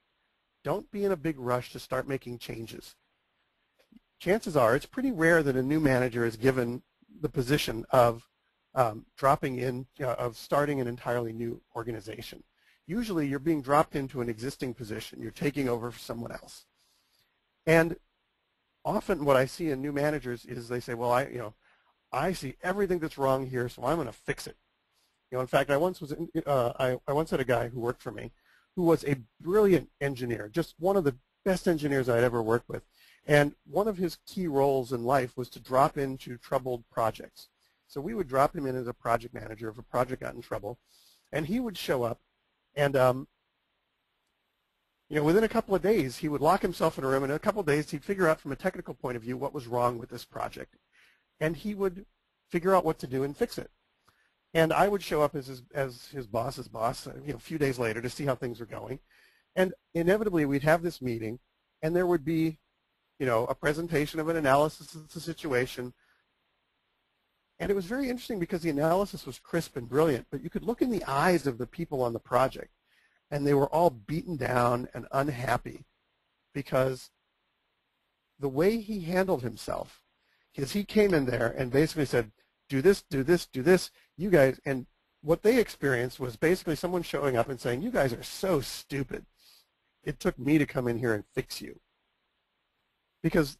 Don't be in a big rush to start making changes. Chances are it's pretty rare that a new manager is given the position of starting an entirely new organization. Usually you're being dropped into an existing position. You're taking over for someone else. And often what I see in new managers is they say, well, I see everything that's wrong here, so I'm going to fix it. In fact, I once had a guy who worked for me who was a brilliant engineer, just one of the best engineers I'd ever worked with. And one of his key roles in life was to drop into troubled projects. So we would drop him in as a project manager if a project got in trouble, and he would show up, and within a couple of days he would lock himself in a room, and in a couple of days he'd figure out from a technical point of view what was wrong with this project, and he would figure out what to do and fix it. And I would show up as his boss's boss, a few days later to see how things were going, and inevitably we'd have this meeting, and there would be, a presentation of an analysis of the situation. And it was very interesting because the analysis was crisp and brilliant, but you could look in the eyes of the people on the project, and they were all beaten down and unhappy because the way he handled himself, because he came in there and basically said, do this, do this, do this, you guys, and what they experienced was basically someone showing up and saying, you guys are so stupid. It took me to come in here and fix you. Because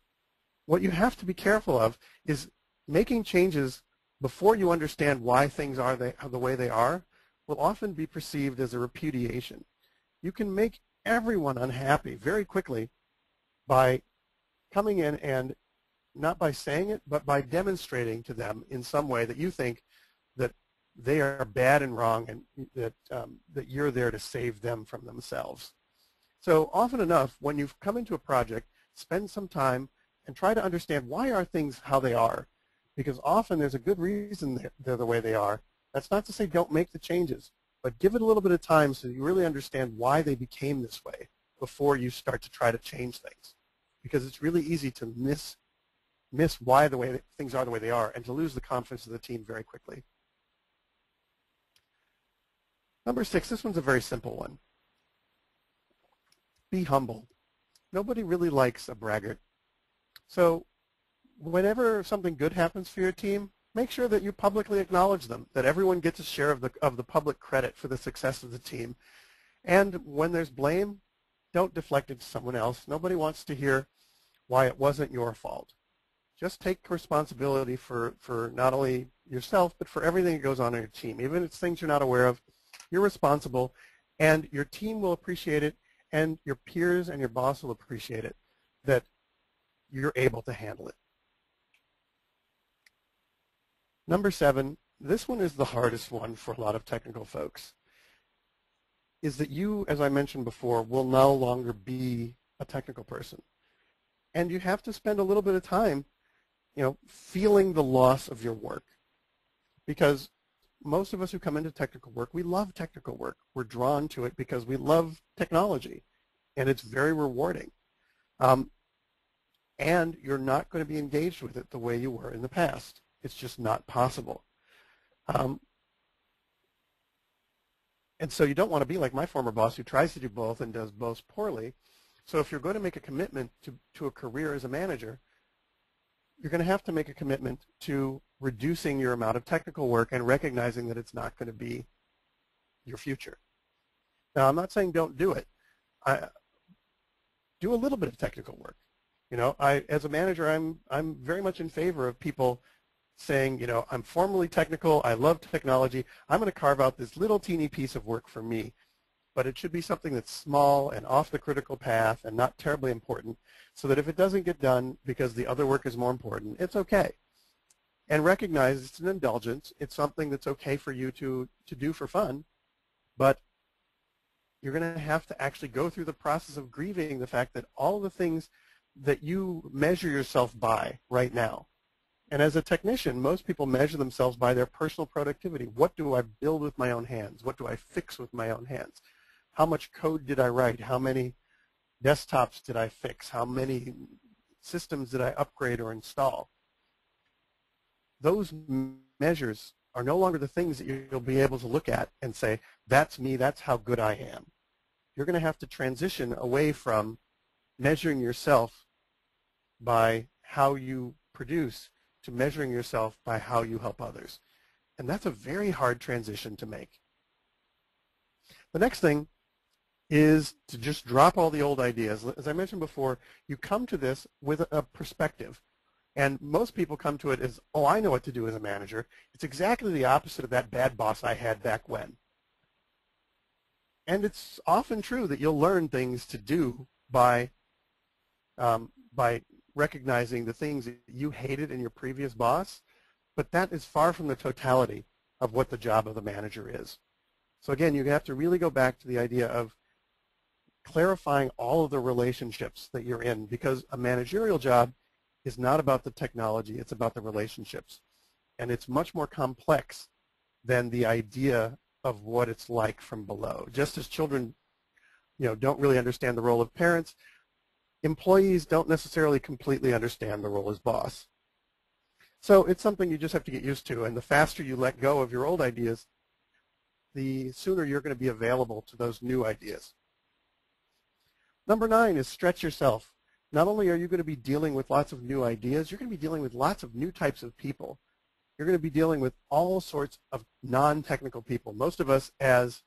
what you have to be careful of is making changes before you understand why things are the way they are will often be perceived as a repudiation. You can make everyone unhappy very quickly by coming in and not by saying it, but by demonstrating to them in some way that you think that they are bad and wrong and that you're there to save them from themselves. So often enough, when you've come into a project, spend some time and try to understand why are things how they are, because often there's a good reason they're the way they are. That's not to say don't make the changes, but give it a little bit of time so you really understand why they became this way before you start to try to change things, because it's really easy to miss why things are the way they are and to lose the confidence of the team very quickly. Number 6, this one's a very simple one. Be humble. Nobody really likes a braggart. So whenever something good happens for your team, make sure that you publicly acknowledge them, that everyone gets a share of the public credit for the success of the team. And when there's blame, don't deflect it to someone else. Nobody wants to hear why it wasn't your fault. Just take responsibility for not only yourself, but for everything that goes on in your team. Even if it's things you're not aware of, you're responsible, and your team will appreciate it, and your peers and your boss will appreciate it, that you're able to handle it. Number 7, this one is the hardest one for a lot of technical folks, is that you, as I mentioned before, will no longer be a technical person. And you have to spend a little bit of time, feeling the loss of your work. Because most of us who come into technical work, we love technical work. We're drawn to it because we love technology, and it's very rewarding. And you're not going to be engaged with it the way you were in the past. It's just not possible. And so you don't want to be like my former boss, who tries to do both and does both poorly. So if you're going to make a commitment to a career as a manager, you're going to have to make a commitment to reducing your amount of technical work and recognizing that it's not going to be your future. Now, I'm not saying don't do it. Do a little bit of technical work. As a manager, I'm very much in favor of people saying, I'm formally technical, I love technology, I'm going to carve out this little teeny piece of work for me, but it should be something that's small and off the critical path and not terribly important, so that if it doesn't get done because the other work is more important, it's okay. And recognize it's an indulgence, it's something that's okay for you to do for fun, but you're going to have to actually go through the process of grieving the fact that all of the things that you measure yourself by right now. And as a technician, most people measure themselves by their personal productivity. What do I build with my own hands? What do I fix with my own hands? How much code did I write? How many desktops did I fix? How many systems did I upgrade or install? Those measures are no longer the things that you'll be able to look at and say, that's me, that's how good I am. You're going to have to transition away from measuring yourself by how you produce to measuring yourself by how you help others. And that's a very hard transition to make. The next thing is to just drop all the old ideas. As I mentioned before, you come to this with a perspective. And most people come to it as, oh, I know what to do as a manager. It's exactly the opposite of that bad boss I had back when. And it's often true that you'll learn things to do by recognizing the things that you hated in your previous boss, but that is far from the totality of what the job of the manager is. So again, you have to really go back to the idea of clarifying all of the relationships that you're in, because a managerial job is not about the technology, it's about the relationships. And it's much more complex than the idea of what it's like from below. Just as children don't really understand the role of parents, employees don't necessarily completely understand the role as boss. So it's something you just have to get used to, and the faster you let go of your old ideas, the sooner you're going to be available to those new ideas. Number 9 is stretch yourself. Not only are you going to be dealing with lots of new ideas, you're going to be dealing with lots of new types of people. You're going to be dealing with all sorts of non-technical people. Most of us as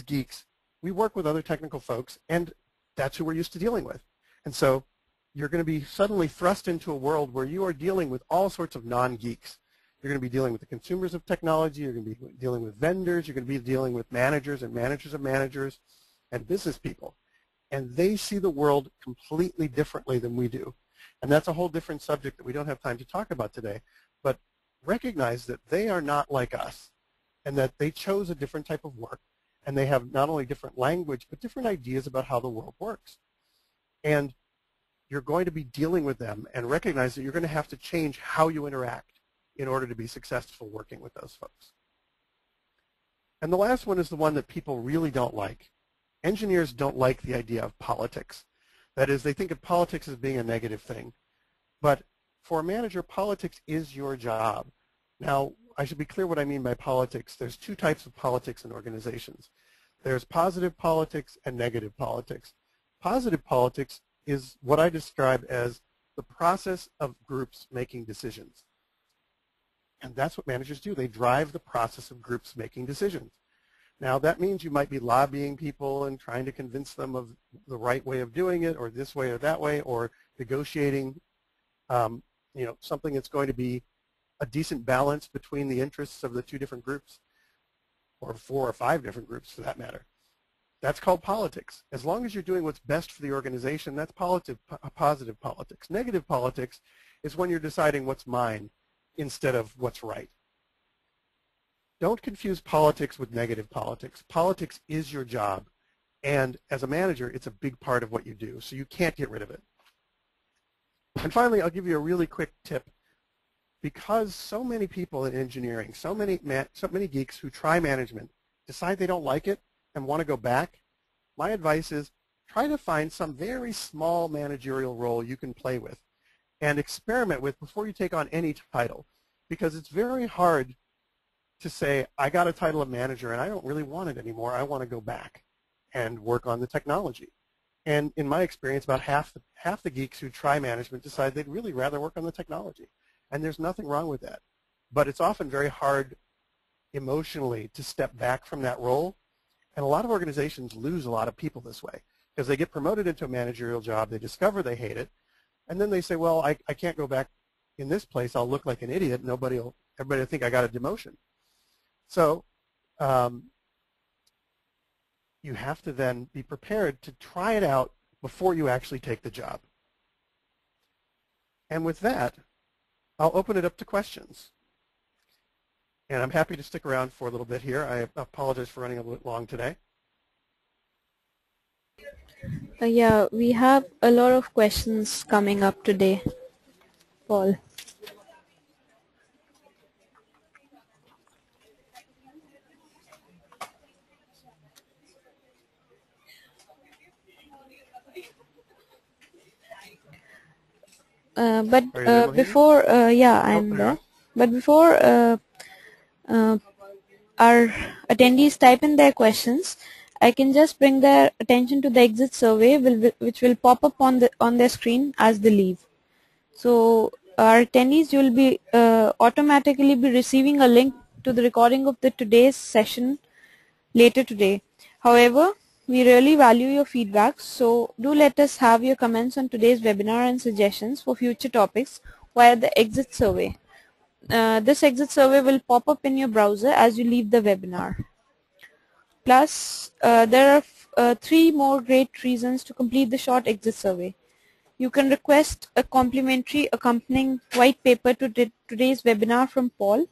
geeks, we work with other technical folks, and that's who we're used to dealing with. And so you're going to be suddenly thrust into a world where you are dealing with all sorts of non-geeks. You're going to be dealing with the consumers of technology. You're going to be dealing with vendors. You're going to be dealing with managers and managers of managers and business people. And they see the world completely differently than we do. And that's a whole different subject that we don't have time to talk about today. But recognize that they are not like us, and that they chose a different type of work. And they have not only different language, but different ideas about how the world works. And you're going to be dealing with them, and recognize that you're going to have to change how you interact in order to be successful working with those folks. And the last one is the one that people really don't like. Engineers don't like the idea of politics. That is, they think of politics as being a negative thing. But for a manager, politics is your job. Now, I should be clear what I mean by politics. There's 2 types of politics in organizations. There's positive politics and negative politics. Positive politics is what I describe as the process of groups making decisions. And that's what managers do. They drive the process of groups making decisions. Now, that means you might be lobbying people and trying to convince them of the right way of doing it, or this way or that way, or negotiating something that's going to be a decent balance between the interests of the two different groups, or 4 or 5 different groups for that matter. That's called politics. As long as you're doing what's best for the organization, that's positive politics. Negative politics is when you're deciding what's mine instead of what's right. Don't confuse politics with negative politics. Politics is your job, and as a manager, it's a big part of what you do, so you can't get rid of it. And finally, I'll give you a really quick tip. Because so many people in engineering, so many geeks who try management decide they don't like it and want to go back, my advice is try to find some very small managerial role you can play with and experiment with before you take on any title. Because it's very hard to say, I got a title of manager and I don't really want it anymore. I want to go back and work on the technology. And in my experience, about half the geeks who try management decide they'd really rather work on the technology. And there's nothing wrong with that. But it's often very hard emotionally to step back from that role. And a lot of organizations lose a lot of people this way because they get promoted into a managerial job, they discover they hate it, and then they say, well, I can't go back in this place. I'll look like an idiot. Everybody will think I got a demotion. So you have to then be prepared to try it out before you actually take the job. And with that, I'll open it up to questions. And I'm happy to stick around for a little bit here. I apologize for running a little long today. Yeah, we have a lot of questions coming up today, Paul. Before, yeah, I'm there. But before our attendees type in their questions, I can just bring their attention to the exit survey, which will pop up on their screen as they leave. So our attendees, you will be automatically be receiving a link to the recording of today's session later today. However, we really value your feedback, so do let us have your comments on today's webinar and suggestions for future topics via the exit survey. This exit survey will pop up in your browser as you leave the webinar. Plus, there are 3 more great reasons to complete the short exit survey. You can request a complimentary accompanying white paper to today's webinar from Paul.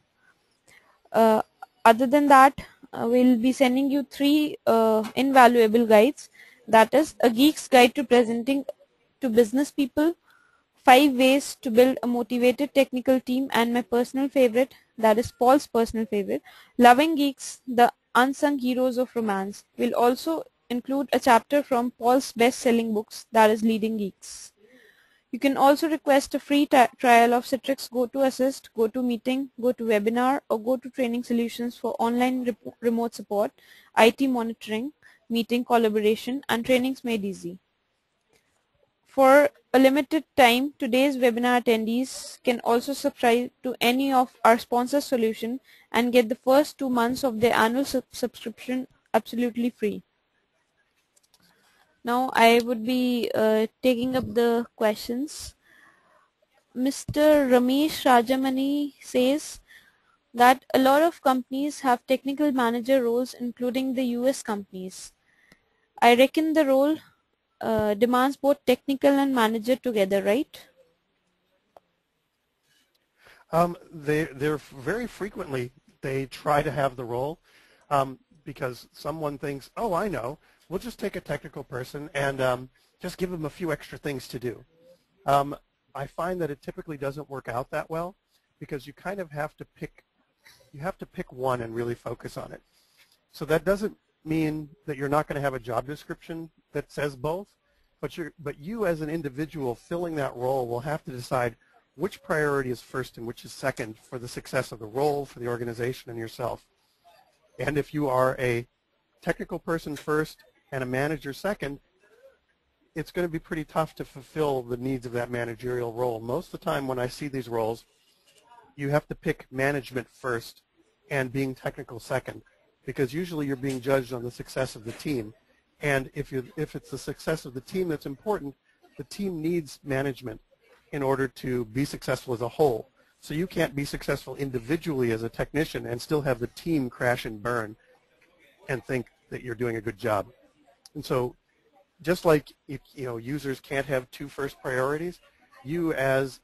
Other than that, we'll be sending you 3 invaluable guides. That is a Geek's Guide to Presenting to Business People, 5 Ways to Build a Motivated Technical Team, and my personal favorite, that is Paul's personal favorite, Loving Geeks, the Unsung Heroes of Romance. We'll also include a chapter from Paul's best-selling books, that is Leading Geeks. You can also request a free trial of Citrix GoToAssist, GoToMeeting, GoToWebinar, or GoToTraining solutions for online remote support, IT monitoring, meeting collaboration, and trainings made easy. For a limited time, today's webinar attendees can also subscribe to any of our sponsor solutions and get the first 2 months of their annual subscription absolutely free. Now I would be taking up the questions. Mr. Ramesh Rajamani says that a lot of companies have technical manager roles, including the US companies. I reckon the role demands both technical and manager together, right? They're very frequently, they try to have the role because someone thinks, oh, I know, we'll just take a technical person and just give them a few extra things to do. I find that it typically doesn't work out that well because you kind of have to pick one and really focus on it. So that doesn't mean that you're not going to have a job description that says both, but you as an individual filling that role will have to decide which priority is first and which is second for the success of the role, for the organization, and yourself. And if you are a technical person first and a manager second, it's going to be pretty tough to fulfill the needs of that managerial role. Most of the time when I see these roles, you have to pick management first and being technical second, because usually you're being judged on the success of the team. And if it's the success of the team that's important, the team needs management in order to be successful as a whole. So you can't be successful individually as a technician and still have the team crash and burn and think that you're doing a good job. And so just like users can't have two first priorities, you as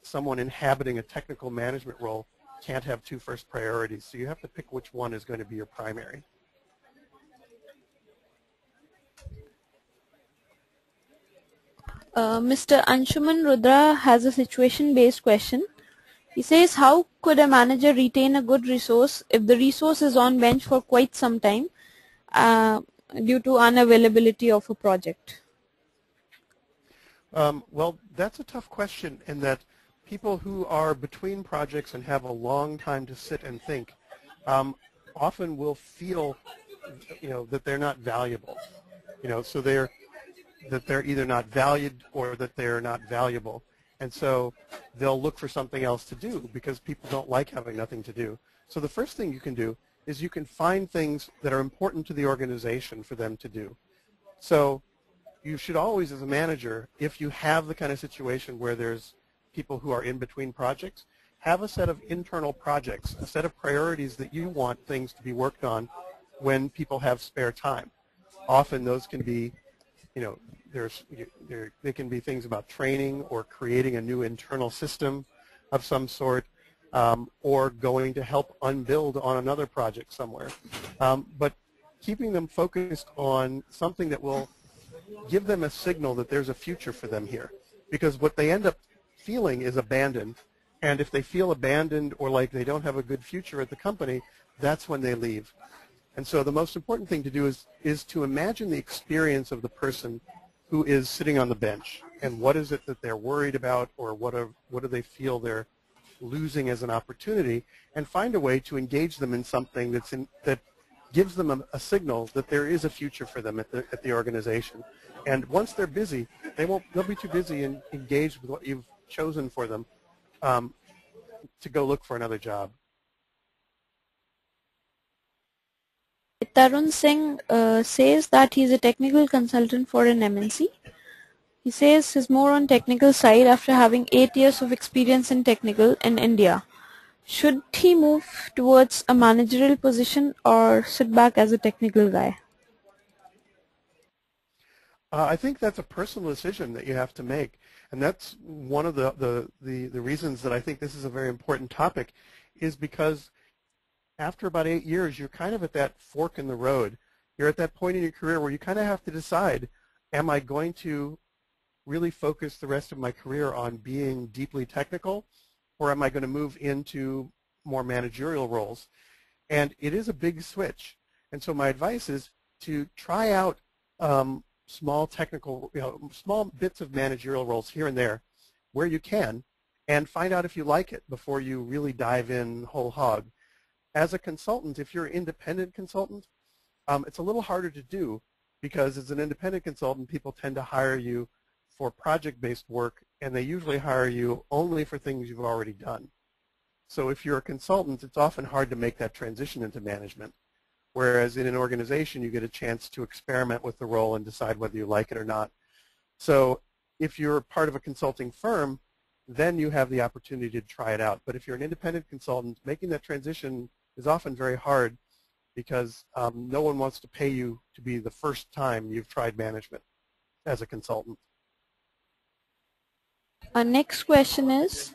someone inhabiting a technical management role can't have two first priorities. So you have to pick which one is going to be your primary. Mr. Anshuman Rudra has a situation-based question. He says, how could a manager retain a good resource if the resource is on bench for quite some time due to unavailability of a project? Well, that's a tough question in that people who are between projects and have a long time to sit and think often will feel that they're not valuable. So that they're either not valued or that they're not valuable. And so they'll look for something else to do because people don't like having nothing to do. So the first thing you can do is you can find things that are important to the organization for them to do. So you should always, as a manager, if you have the kind of situation where there's people who are in between projects, have a set of internal projects, a set of priorities that you want things to be worked on when people have spare time. Often those can be they can be things about training or creating a new internal system of some sort, or going to help unbuild on another project somewhere. But keeping them focused on something that will give them a signal that there's a future for them here. Because what they end up feeling is abandoned, and if they feel abandoned or like they don't have a good future at the company, that's when they leave. And so the most important thing to do is to imagine the experience of the person who is sitting on the bench, and what is it that they're worried about, or what do they feel they're losing as an opportunity, and find a way to engage them in something that gives them a signal that there is a future for them at the organization. And once they're busy, they'll be too busy and engaged with what you've chosen for them to go look for another job. Tarun Singh says that he's a technical consultant for an MNC. He says he's more on technical side after having 8 years of experience in technical in India. Should he move towards a managerial position or sit back as a technical guy? I think that's a personal decision that you have to make, and that's one of the reasons that I think this is a very important topic, is because after about 8 years, you're kind of at that fork in the road. You're at that point in your career where you kind of have to decide, am I going to really focus the rest of my career on being deeply technical, or am I going to move into more managerial roles? And it is a big switch. And so my advice is to try out small technical, small bits of managerial roles here and there where you can, and find out if you like it before you really dive in whole hog. As a consultant, if you're an independent consultant, it's a little harder to do, because as an independent consultant, people tend to hire you for project-based work, and they usually hire you only for things you've already done. So if you're a consultant, it's often hard to make that transition into management, whereas in an organization, you get a chance to experiment with the role and decide whether you like it or not. So if you're part of a consulting firm, then you have the opportunity to try it out. But if you're an independent consultant, making that transition is often very hard, because no one wants to pay you to be the first time you've tried management as a consultant. Our next question is,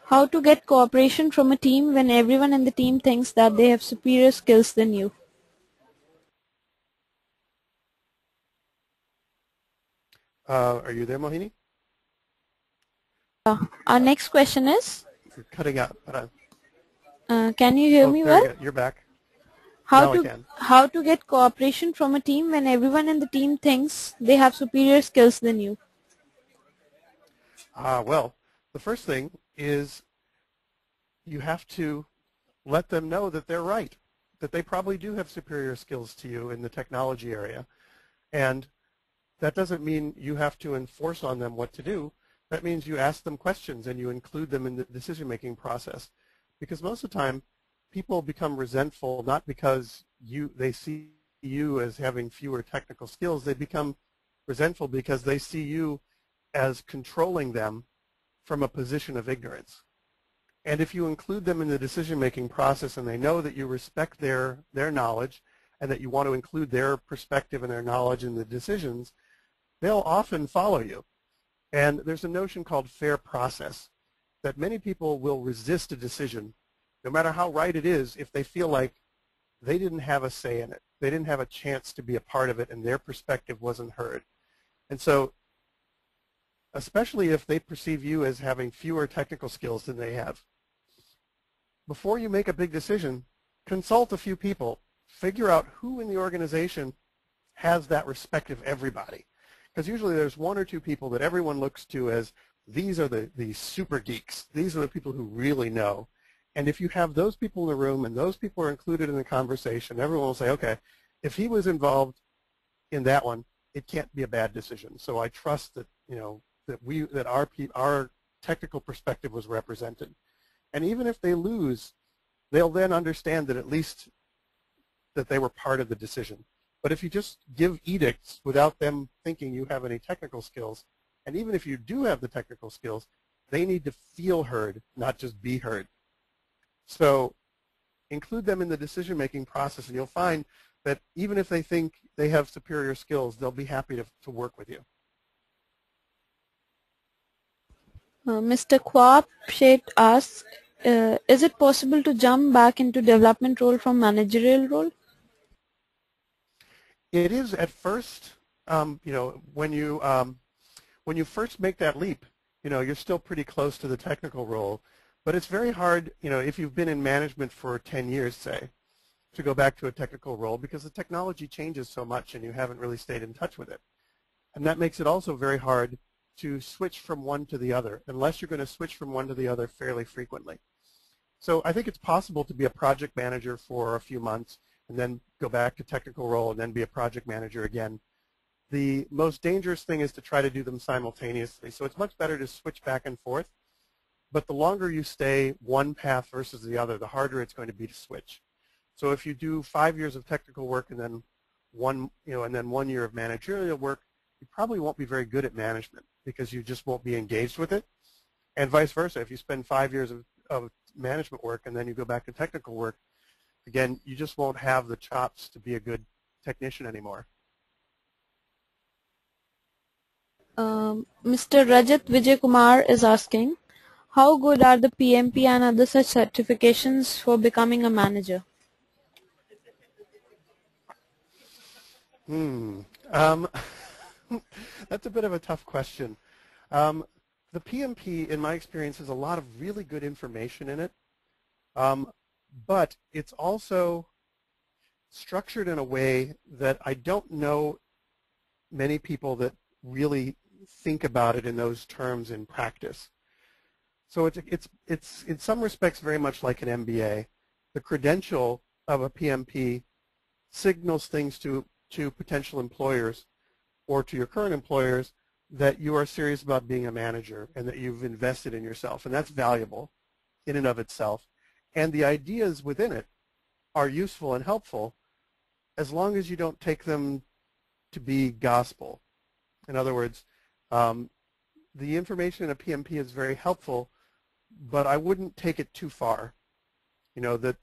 how to get cooperation from a team when everyone in the team thinks that they have superior skills than you? Are you there, Mohini? Our next question is, You're cutting out. can you hear me well? You're back. How to get cooperation from a team when everyone in the team thinks they have superior skills than you? Well, the first thing is you have to let them know that they're right, that they probably do have superior skills to you in the technology area. And That doesn't mean you have to enforce on them what to do. That means you ask them questions and you include them in the decision-making process. Because most of the time, people become resentful not because they see you as having fewer technical skills. They become resentful because they see you as controlling them from a position of ignorance. And if you include them in the decision-making process and they know that you respect their knowledge and that you want to include their perspective and their knowledge in the decisions, they'll often follow you. And there's a notion called fair process, that many people will resist a decision, no matter how right it is, if they feel like they didn't have a say in it. They didn't have a chance to be a part of it and their perspective wasn't heard. And so, especially if they perceive you as having fewer technical skills than they have, before you make a big decision, consult a few people. Figure out who in the organization has that respect of everybody. Because usually there's one or two people that everyone looks to as these are the super geeks. These are the people who really know. And if you have those people in the room and those people are included in the conversation, everyone will say, okay, if he was involved in that one, it can't be a bad decision. So I trust that, that our technical perspective was represented. And even if they lose, they'll then understand that at least that they were part of the decision. But if you just give edicts without them thinking you have any technical skills, and even if you do have the technical skills, they need to feel heard, not just be heard. So include them in the decision-making process, and you'll find that even if they think they have superior skills, they'll be happy to work with you. Mr. Kwap Shet asks, is it possible to jump back into development role from managerial role? It is at first, when you first make that leap, you're still pretty close to the technical role. But it's very hard, if you've been in management for 10 years, say, to go back to a technical role because the technology changes so much and you haven't really stayed in touch with it. And that makes it also very hard to switch from one to the other, unless you're going to switch from one to the other fairly frequently. So I think it's possible to be a project manager for a few months and then go back to technical role and then be a project manager again. The most dangerous thing is to try to do them simultaneously. So it's much better to switch back and forth. But the longer you stay one path versus the other, the harder it's going to be to switch. So if you do 5 years of technical work and then 1 year of managerial work, you probably won't be very good at management because you just won't be engaged with it. And vice versa, if you spend 5 years of management work and then you go back to technical work, again, you just won't have the chops to be a good technician anymore. Mr. Rajat Vijay Kumar is asking, how good are the PMP and other such certifications for becoming a manager? That's a bit of a tough question. The PMP, in my experience, has a lot of really good information in it, but it's also structured in a way that I don't know many people that really think about it in those terms in practice. So it's in some respects very much like an MBA. The credential of a PMP signals things to potential employers or to your current employers that you are serious about being a manager and that you've invested in yourself, and that's valuable in and of itself. And the ideas within it are useful and helpful as long as you don't take them to be gospel. In other words, the information in a PMP is very helpful, but I wouldn't take it too far. That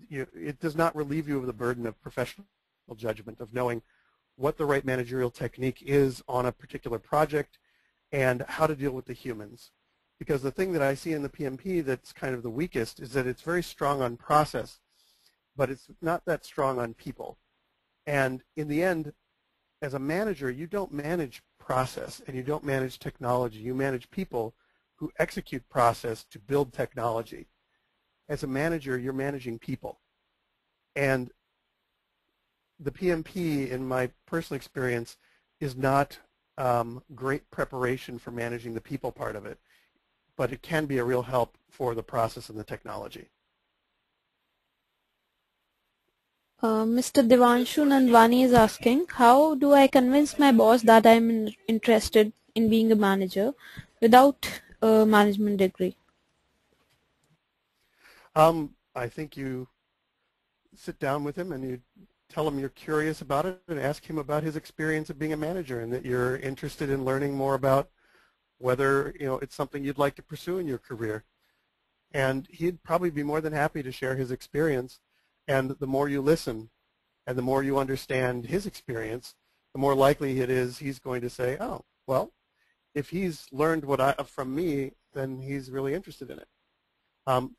it does not relieve you of the burden of professional judgment, of knowing what the right managerial technique is on a particular project and how to deal with the humans. Because the thing that I see in the PMP that's kind of the weakest is that it's very strong on process, but it's not that strong on people. And in the end, as a manager, you don't manage process and you don't manage technology. You manage people who execute process to build technology. As a manager, you're managing people. And the PMP, in my personal experience, is not great preparation for managing the people part of it, but it can be a real help for the process and the technology. Mr. Devanshu Nandwani is asking, how do I convince my boss that I'm interested in being a manager without a management degree? I think you sit down with him and you tell him you're curious about it and ask him about his experience of being a manager and that you're interested in learning more about whether it's something you'd like to pursue in your career. And he'd probably be more than happy to share his experience. And the more you listen and the more you understand his experience, the more likely it is he's going to say, oh, well, if he's learned from me, then he's really interested in it.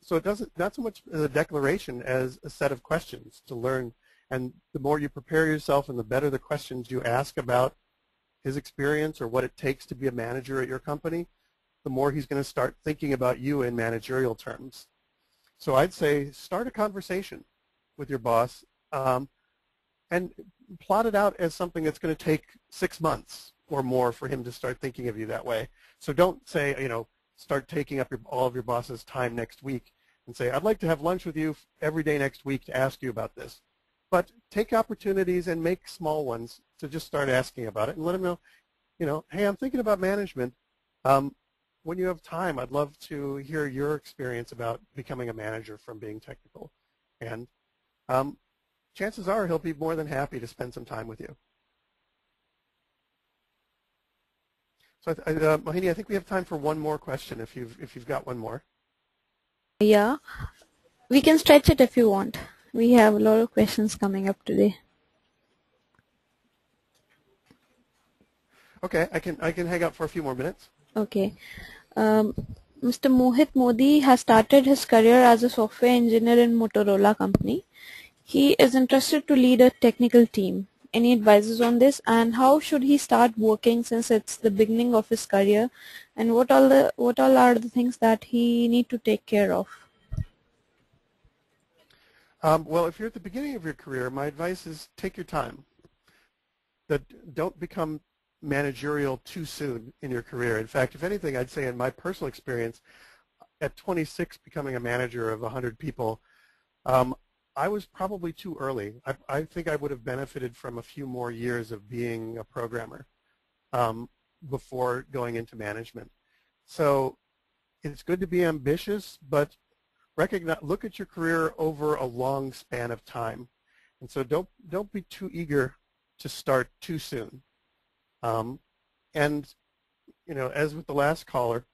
So it doesn't, not so much as a declaration as a set of questions to learn. And the more you prepare yourself and the better the questions you ask about his experience or what it takes to be a manager at your company, the more he's going to start thinking about you in managerial terms. So I'd say start a conversation with your boss and plot it out as something that's going to take 6 months or more for him to start thinking of you that way. So don't say, start taking up all of your boss's time next week and say, I'd like to have lunch with you every day next week to ask you about this. But take opportunities and make small ones to just start asking about it and let him know, hey, I'm thinking about management. When you have time, I'd love to hear your experience about becoming a manager from being technical. And chances are he'll be more than happy to spend some time with you. So, Mohini, I think we have time for one more question if you've got one more. Yeah, we can stretch it if you want. We have a lot of questions coming up today. Okay, I can hang out for a few more minutes. Okay. Mr. Mohit Modi has started his career as a software engineer in Motorola company. He is interested to lead a technical team. Any advices on this, and how should he start working since it's the beginning of his career, and what all are the things that he need to take care of? Well, if you're at the beginning of your career, my advice is take your time. Don't become managerial too soon in your career. In fact, if anything, I'd say in my personal experience, at 26 becoming a manager of 100 people, I was probably too early. I think I would have benefited from a few more years of being a programmer before going into management. So it's good to be ambitious, but look at your career over a long span of time. And so don't be too eager to start too soon. And as with the last caller,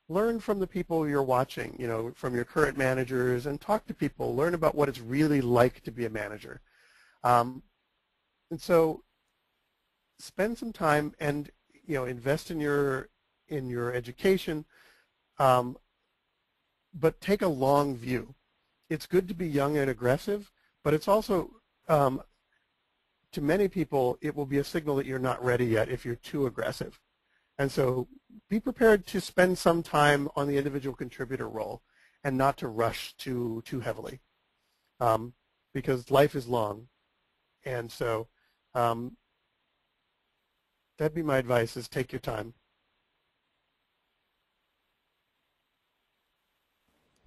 learn from the people you're watching, from your current managers, and talk to people. Learn about what it's really like to be a manager. And so spend some time and invest in your education, but take a long view. It's good to be young and aggressive, but it's also to many people, it will be a signal that you're not ready yet if you're too aggressive. And so be prepared to spend some time on the individual contributor role and not to rush too heavily because life is long. And so that'd be my advice, is take your time.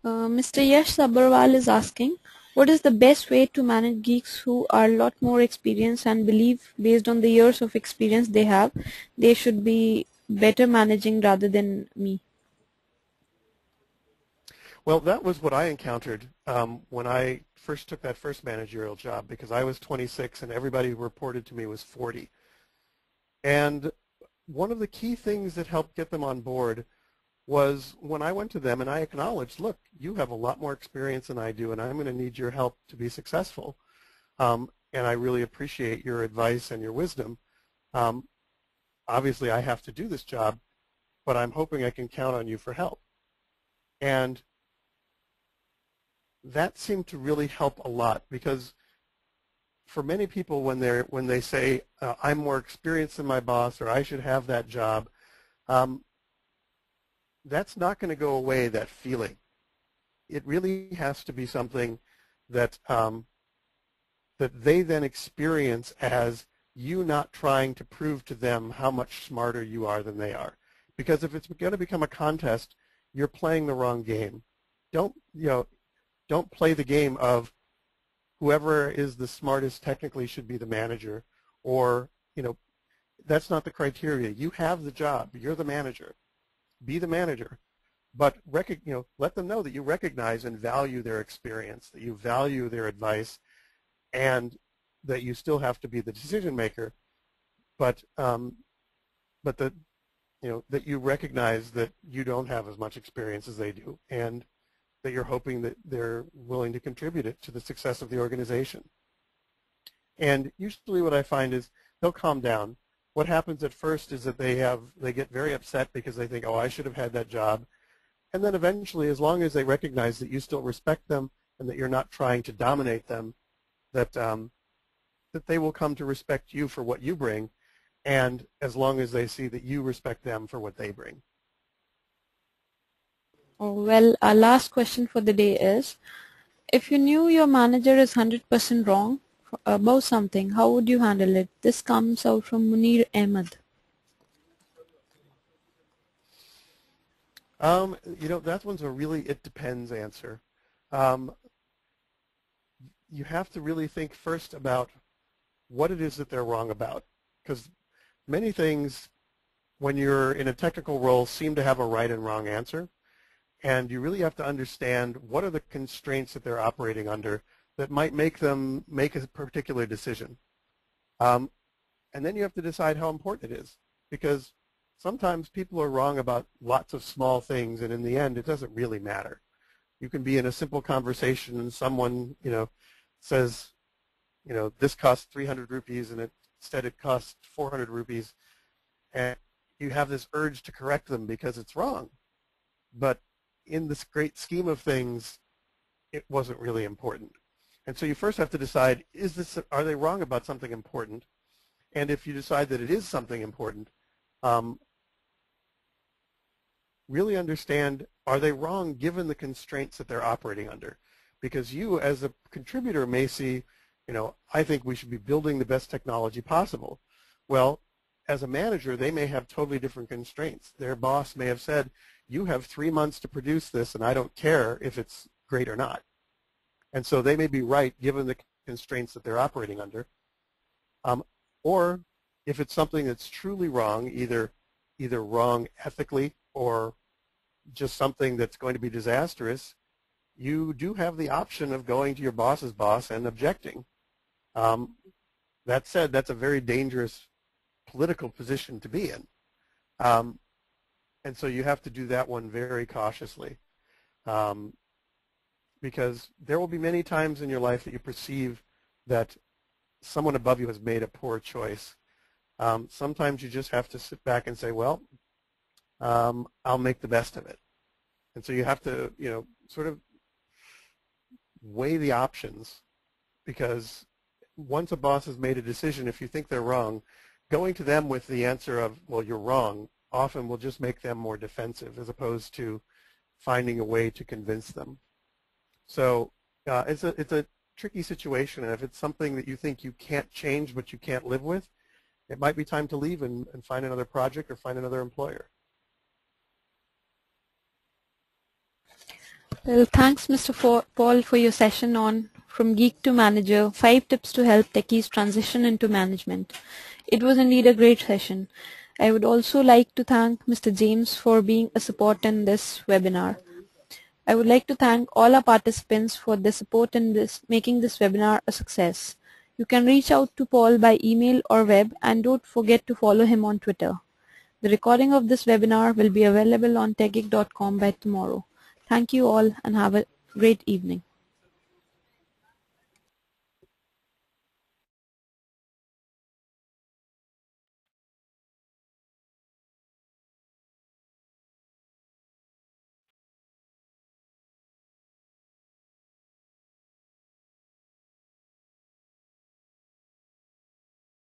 Mr. Yash Sabharwal is asking, what is the best way to manage geeks who are a lot more experienced and believe, based on the years of experience they have, they should be better managing rather than me? Well, that was what I encountered when I first took that first managerial job, because I was 26 and everybody who reported to me was 40. And one of the key things that helped get them on board was when I went to them and I acknowledged, look, you have a lot more experience than I do, and I'm going to need your help to be successful. And I really appreciate your advice and your wisdom. Obviously, I have to do this job, but I'm hoping I can count on you for help. And that seemed to really help a lot, because for many people, when they say, I'm more experienced than my boss, or I should have that job, that's not going to go away, that feeling. It really has to be something that that they then experience as you not trying to prove to them how much smarter you are than they are. Because if it's going to become a contest, you're playing the wrong game. Don't play the game of whoever is the smartest technically should be the manager, or, that's not the criteria. You have the job. You're the manager. Be the manager. But let them know that you recognize and value their experience, that you value their advice, and that you still have to be the decision maker. But that that you recognize that you don't have as much experience as they do, and that you're hoping that they're willing to contribute it to the success of the organization. And usually what I find is they'll calm down. What happens at first is that they get very upset because they think, oh, I should have had that job. And then eventually, as long as they recognize that you still respect them and that you're not trying to dominate them, that they will come to respect you for what you bring, and as long as they see that you respect them for what they bring. Oh, well, our last question for the day is, if you knew your manager is 100% wrong about something, how would you handle it? This comes out from Munir Ahmed. That one's a really it depends answer. You have to really think first about what it is that they're wrong about, because many things, when you're in a technical role, seem to have a right and wrong answer, and you really have to understand what are the constraints that they're operating under that might make them make a particular decision. And then you have to decide how important it is, because sometimes people are wrong about lots of small things, and in the end, it doesn't really matter. You can be in a simple conversation and someone, says, this costs 300 rupees and instead it costs 400 rupees, and you have this urge to correct them because it's wrong. But in this great scheme of things, it wasn't really important. And so you first have to decide, are they wrong about something important? And if you decide that it is something important, really understand, are they wrong given the constraints that they're operating under? Because you, as a contributor, may see, I think we should be building the best technology possible. Well, as a manager, they may have totally different constraints. Their boss may have said, you have 3 months to produce this, and I don't care if it's great or not. And so they may be right given the constraints that they're operating under. Or if it's something that's truly wrong, either wrong ethically or just something that's going to be disastrous, you do have the option of going to your boss's boss and objecting. That said, that's a very dangerous political position to be in. And so you have to do that one very cautiously. Because there will be many times in your life that you perceive that someone above you has made a poor choice. Sometimes you just have to sit back and say, well, I'll make the best of it. And so you have to, sort of weigh the options, because once a boss has made a decision, if you think they're wrong, going to them with the answer of, well, you're wrong, often will just make them more defensive as opposed to finding a way to convince them. So it's a tricky situation, and if it's something that you think you can't change but you can't live with, it might be time to leave and find another project or find another employer. Well, thanks, Mr. Paul, for your session on From Geek to Manager, 5 Tips to Help Techies Transition into Management. It was indeed a great session. I would also like to thank Mr. James for being a support in this webinar. I would like to thank all our participants for their support in making this webinar a success. You can reach out to Paul by email or web, and don't forget to follow him on Twitter. The recording of this webinar will be available on techgeek.com by tomorrow. Thank you all and have a great evening.